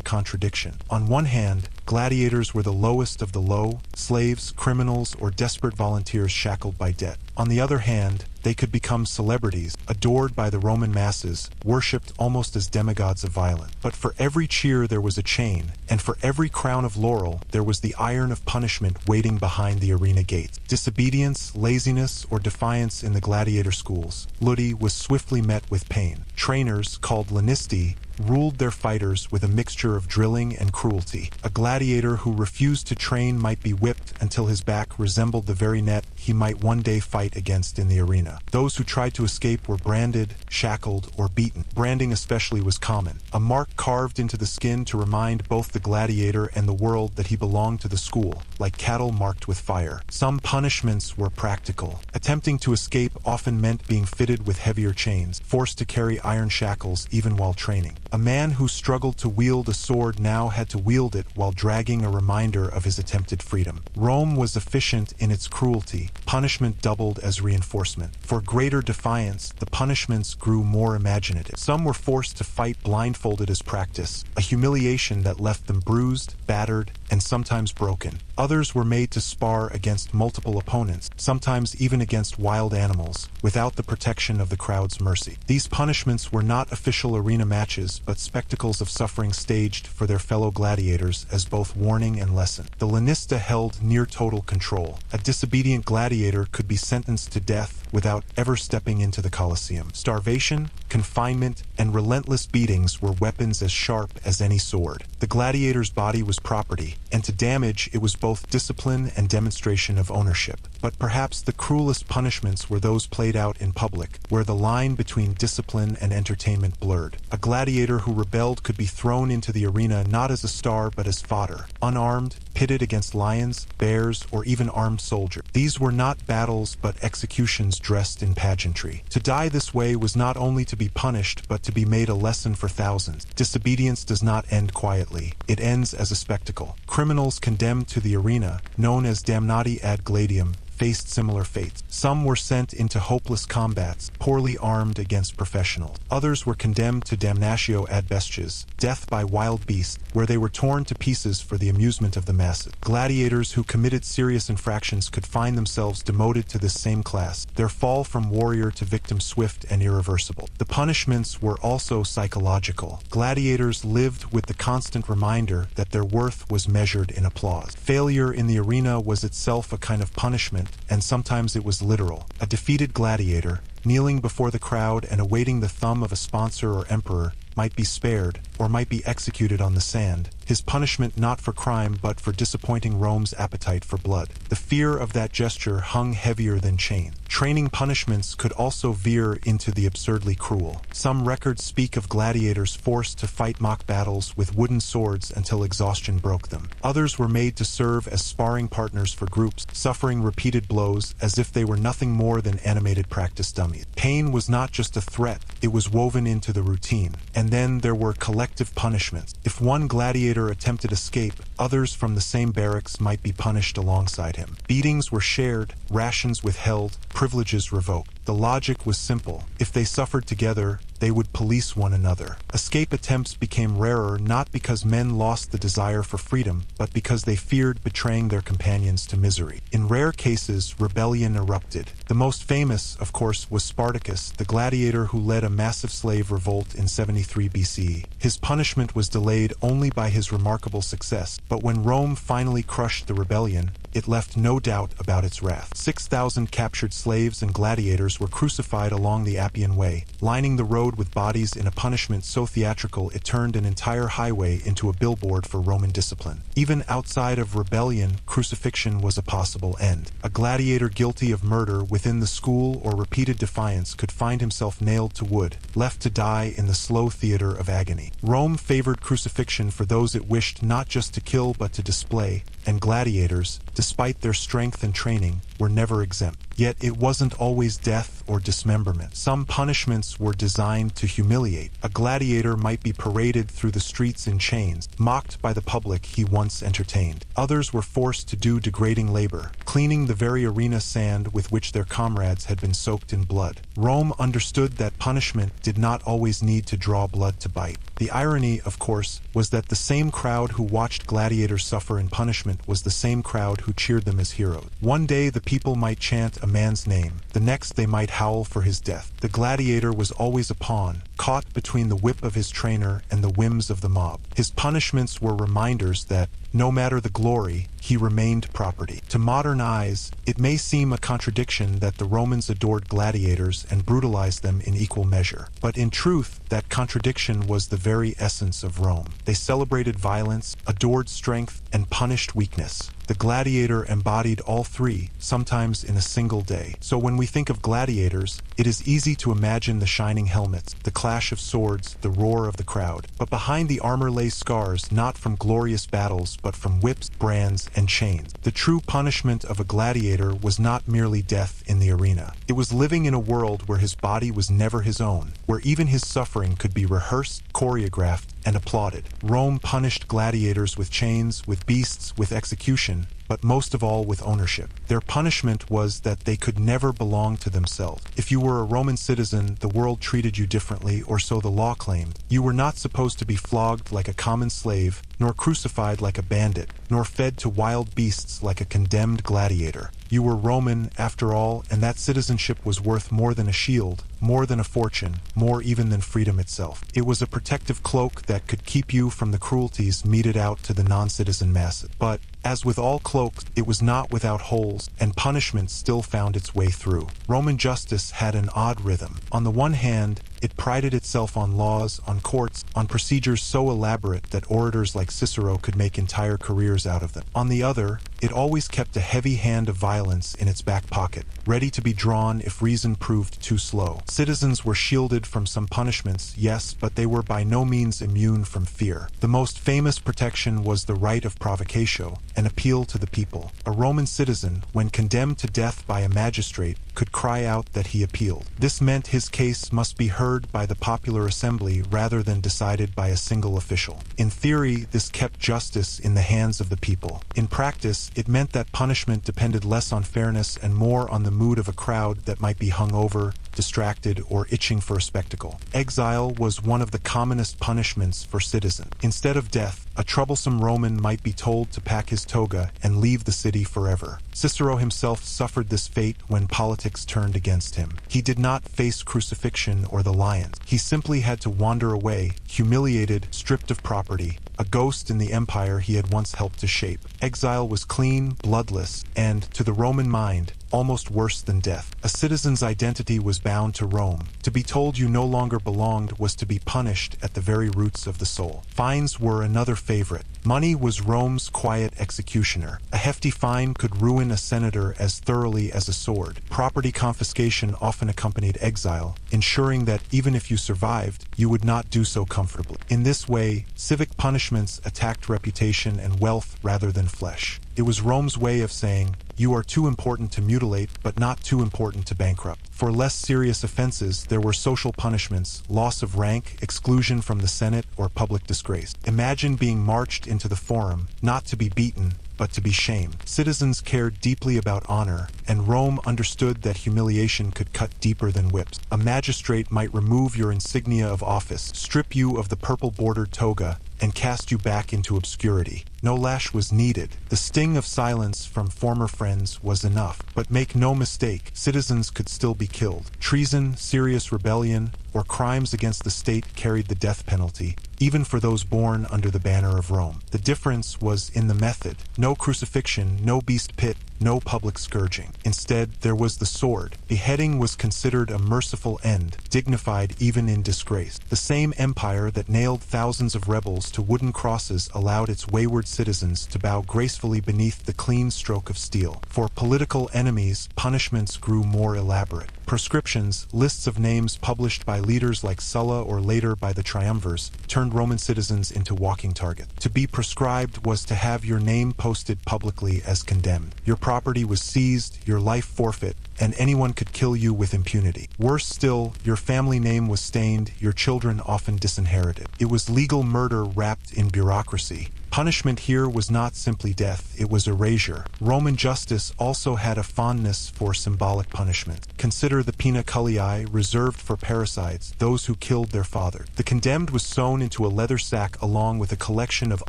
S1: contradiction. On one hand, gladiators were the lowest of the low, slaves, criminals, or desperate volunteers shackled by debt. On the other hand, they could become celebrities, adored by the Roman masses, worshipped almost as demigods of violence. But for every cheer there was a chain, and for every crown of laurel there was the iron of punishment waiting behind the arena gates. Disobedience, laziness, or defiance in the gladiator schools, Ludi, was swiftly met with pain. Trainers, called lanisti, ruled their fighters with a mixture of drilling and cruelty. A gladiator who refused to train might be whipped until his back resembled the very net he might one day fight against in the arena. Those who tried to escape were branded, shackled, or beaten. Branding especially was common, a mark carved into the skin to remind both the gladiator and the world that he belonged to the school, like cattle marked with fire. Some punishments were practical. Attempting to escape often meant being fitted with heavier chains, forced to carry iron shackles even while training. A man who struggled to wield a sword now had to wield it while dragging a reminder of his attempted freedom. Rome was efficient in its cruelty. Punishment doubled as reinforcement. For greater defiance, the punishments grew more imaginative. Some were forced to fight blindfolded as practice, a humiliation that left them bruised, battered, and sometimes broken. Others were made to spar against multiple opponents, sometimes even against wild animals, without the protection of the crowd's mercy. These punishments were not official arena matches, but spectacles of suffering staged for their fellow gladiators as both warning and lesson. The lanista held near total control. A disobedient gladiator could be sentenced to death without ever stepping into the Colosseum. Starvation, confinement, and relentless beatings were weapons as sharp as any sword. The gladiator's body was property, and to damage it was both discipline and demonstration of ownership. But perhaps the cruelest punishments were those played out in public, where the line between discipline and entertainment blurred. A gladiator who rebelled could be thrown into the arena not as a star but as fodder, unarmed, pitted against lions, bears, or even armed soldiers. These were not battles but executions dressed in pageantry. To die this way was not only to be punished but to be made a lesson for thousands. Disobedience does not end quietly. It ends as a spectacle. Criminals condemned to the arena, known as damnati ad gladium, faced similar fates. Some were sent into hopeless combats, poorly armed against professionals. Others were condemned to damnatio ad bestias, death by wild beasts, where they were torn to pieces for the amusement of the masses. Gladiators who committed serious infractions could find themselves demoted to this same class, their fall from warrior to victim swift and irreversible. The punishments were also psychological. Gladiators lived with the constant reminder that their worth was measured in applause. Failure in the arena was itself a kind of punishment, and sometimes it was literal. A defeated gladiator, kneeling before the crowd and awaiting the thumb of a sponsor or emperor, might be spared, or might be executed on the sand, his punishment not for crime but for disappointing Rome's appetite for blood. The fear of that gesture hung heavier than chains. Training punishments could also veer into the absurdly cruel. Some records speak of gladiators forced to fight mock battles with wooden swords until exhaustion broke them. Others were made to serve as sparring partners for groups, suffering repeated blows as if they were nothing more than animated practice dummies. Pain was not just a threat, it was woven into the routine. And then there were collective punishments. If one gladiator attempted escape, others from the same barracks might be punished alongside him. Beatings were shared, rations withheld, privileges revoked. The logic was simple. If they suffered together, they would police one another. Escape attempts became rarer not because men lost the desire for freedom, but because they feared betraying their companions to misery. In rare cases, rebellion erupted. The most famous, of course, was Spartacus, the gladiator who led a massive slave revolt in 73 BC. His punishment was delayed only by his remarkable success, but when Rome finally crushed the rebellion, it left no doubt about its wrath. 6,000 captured slaves and gladiators were crucified along the Appian Way, lining the road with bodies in a punishment so theatrical it turned an entire highway into a billboard for Roman discipline. Even outside of rebellion, crucifixion was a possible end. A gladiator guilty of murder within the school or repeated defiance could find himself nailed to wood, left to die in the slow theater of agony. Rome favored crucifixion for those it wished not just to kill but to display, and gladiators, despite their strength and training, were never exempt. Yet it wasn't always death or dismemberment. Some punishments were designed to humiliate. A gladiator might be paraded through the streets in chains, mocked by the public he once entertained. Others were forced to do degrading labor, cleaning the very arena sand with which their comrades had been soaked in blood. Rome understood that punishment did not always need to draw blood to bite. The irony, of course, was that the same crowd who watched gladiators suffer in punishment was the same crowd who cheered them as heroes. One day the people might chant a man's name, the next they might howl for his death. The gladiator was always a pawn, caught between the whip of his trainer and the whims of the mob. His punishments were reminders that, no matter the glory, he remained property. To modern eyes, it may seem a contradiction that the Romans adored gladiators and brutalized them in equal measure. But in truth, that contradiction was the very essence of Rome. They celebrated violence, adored strength, and punished weakness. The gladiator embodied all three, sometimes in a single day. So when we think of gladiators, it is easy to imagine the shining helmets, the clash of swords, the roar of the crowd. But behind the armor lay scars not from glorious battles, but from whips, brands, and chains. The true punishment of a gladiator was not merely death in the arena. It was living in a world where his body was never his own, where even his suffering could be rehearsed, choreographed, and applauded. Rome punished gladiators with chains, with beasts, with execution, but most of all with ownership. Their punishment was that they could never belong to themselves. If you were a Roman citizen, the world treated you differently, or so the law claimed. You were not supposed to be flogged like a common slave, nor crucified like a bandit, nor fed to wild beasts like a condemned gladiator. You were Roman, after all, and that citizenship was worth more than a shield, more than a fortune, more even than freedom itself. It was a protective cloak that could keep you from the cruelties meted out to the non-citizen masses. But, as with all cloaks, it was not without holes, and punishment still found its way through. Roman justice had an odd rhythm. On the one hand, it prided itself on laws, on courts, on procedures so elaborate that orators like Cicero could make entire careers out of them. On the other, it always kept a heavy hand of violence in its back pocket, ready to be drawn if reason proved too slow. Citizens were shielded from some punishments, yes, but they were by no means immune from fear. The most famous protection was the right of provocatio, an appeal to the people. A Roman citizen, when condemned to death by a magistrate, could cry out that he appealed. This meant his case must be heard by the popular assembly rather than decided by a single official. In theory, this kept justice in the hands of the people. In practice, it meant that punishment depended less on fairness and more on the mood of a crowd that might be hungover, distracted, or itching for a spectacle. Exile was one of the commonest punishments for citizens. Instead of death, a troublesome Roman might be told to pack his toga and leave the city forever. Cicero himself suffered this fate when politics turned against him. He did not face crucifixion or the lions. He simply had to wander away, humiliated, stripped of property, a ghost in the empire he had once helped to shape. Exile was clean, bloodless, and, to the Roman mind, almost worse than death. A citizen's identity was bound to Rome. To be told you no longer belonged was to be punished at the very roots of the soul. Fines were another favorite. Money was Rome's quiet executioner. A hefty fine could ruin a senator as thoroughly as a sword. Property confiscation often accompanied exile, ensuring that even if you survived, you would not do so comfortably. In this way, civic punishments attacked reputation and wealth rather than flesh. It was Rome's way of saying, you are too important to mutilate, but not too important to bankrupt. For less serious offenses, there were social punishments, loss of rank, exclusion from the Senate, or public disgrace. Imagine being marched into the forum, not to be beaten, but to be shamed. Citizens cared deeply about honor, and Rome understood that humiliation could cut deeper than whips. A magistrate might remove your insignia of office, strip you of the purple-bordered toga, and cast you back into obscurity. No lash was needed. The sting of silence from former friends was enough. But make no mistake, citizens could still be killed. Treason, serious rebellion, or crimes against the state carried the death penalty, even for those born under the banner of Rome. The difference was in the method. No crucifixion, no beast pit, no public scourging. Instead, there was the sword. Beheading was considered a merciful end, dignified even in disgrace. The same empire that nailed thousands of rebels to wooden crosses allowed its wayward citizens to bow gracefully beneath the clean stroke of steel. For political enemies, punishments grew more elaborate. Proscriptions, lists of names published by leaders like Sulla or later by the triumvirs, turned Roman citizens into walking targets. To be proscribed was to have your name posted publicly as condemned. Your property was seized, your life forfeit, and anyone could kill you with impunity. Worse still, your family name was stained, your children often disinherited. It was legal murder wrapped in bureaucracy. Punishment here was not simply death, it was erasure. Roman justice also had a fondness for symbolic punishment. Consider the pena culiae, reserved for parricides, those who killed their father. The condemned was sewn into a leather sack along with a collection of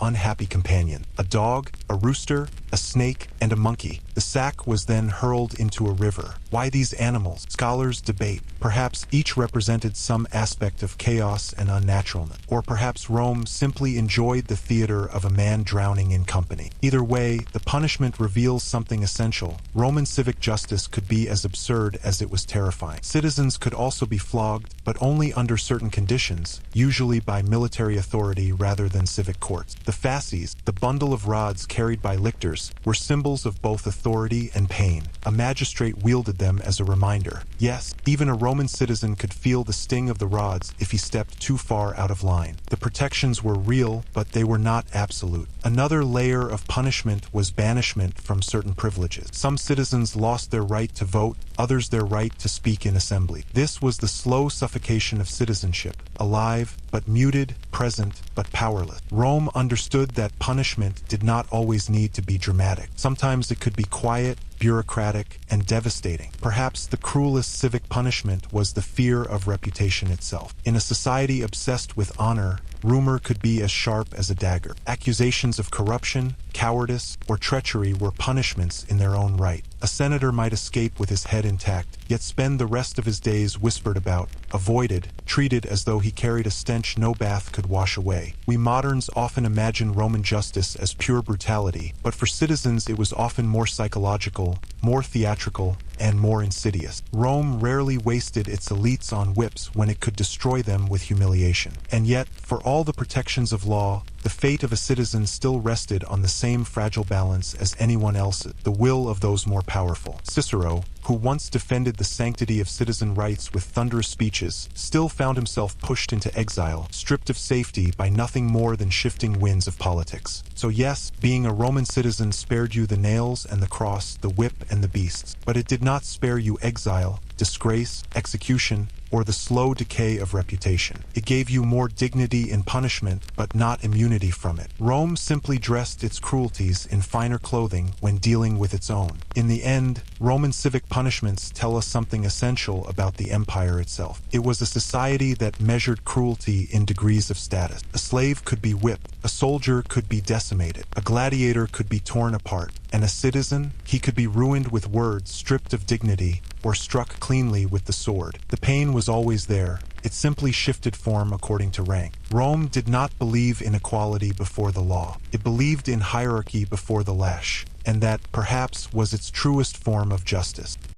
S1: unhappy companions: a dog, a rooster, a snake, and a monkey. The sack was then hurled into a river. Why these animals? Scholars debate. Perhaps each represented some aspect of chaos and unnaturalness. Or perhaps Rome simply enjoyed the theater of a man drowning in company. Either way, the punishment reveals something essential. Roman civic justice could be as absurd as it was terrifying. Citizens could also be flogged, but only under certain conditions, usually by military authority rather than civic courts. The fasces, the bundle of rods carried by lictors, were symbols of both authority and pain. A magistrate wielded them as a reminder. Yes, even a Roman citizen could feel the sting of the rods if he stepped too far out of line. The protections were real, but they were not absolute. Another layer of punishment was banishment from certain privileges. Some citizens lost their right to vote, others their right to speak in assembly. This was the slow suffocation of citizenship, alive but muted, present but powerless. Rome understood that punishment did not always need to be dramatic. Sometimes it could be quiet, bureaucratic, and devastating. Perhaps the cruelest civic punishment was the fear of reputation itself. In a society obsessed with honor, rumor could be as sharp as a dagger. Accusations of corruption, cowardice, or treachery were punishments in their own right. A senator might escape with his head intact, yet spend the rest of his days whispered about, avoided, treated as though he carried a stench no bath could wash away. We moderns often imagine Roman justice as pure brutality, but for citizens it was often more psychological, more theatrical, and more insidious. Rome rarely wasted its elites on whips when it could destroy them with humiliation. And yet, for all the protections of law, the fate of a citizen still rested on the same fragile balance as anyone else's, the will of those more powerful. Cicero, who once defended the sanctity of citizen rights with thunderous speeches, still found himself pushed into exile, stripped of safety by nothing more than shifting winds of politics. So yes, being a Roman citizen spared you the nails and the cross, the whip and the beasts, but it did not spare you exile, disgrace, execution, or the slow decay of reputation. It gave you more dignity in punishment, but not immunity from it. Rome simply dressed its cruelties in finer clothing when dealing with its own. In the end, Roman civic punishments tell us something essential about the empire itself. It was a society that measured cruelty in degrees of status. A slave could be whipped, a soldier could be decimated, a gladiator could be torn apart, and a citizen, he could be ruined with words, stripped of dignity, or struck cleanly with the sword. The pain was always there. It simply shifted form according to rank. Rome did not believe in equality before the law. It believed in hierarchy before the lash, and that perhaps was its truest form of justice.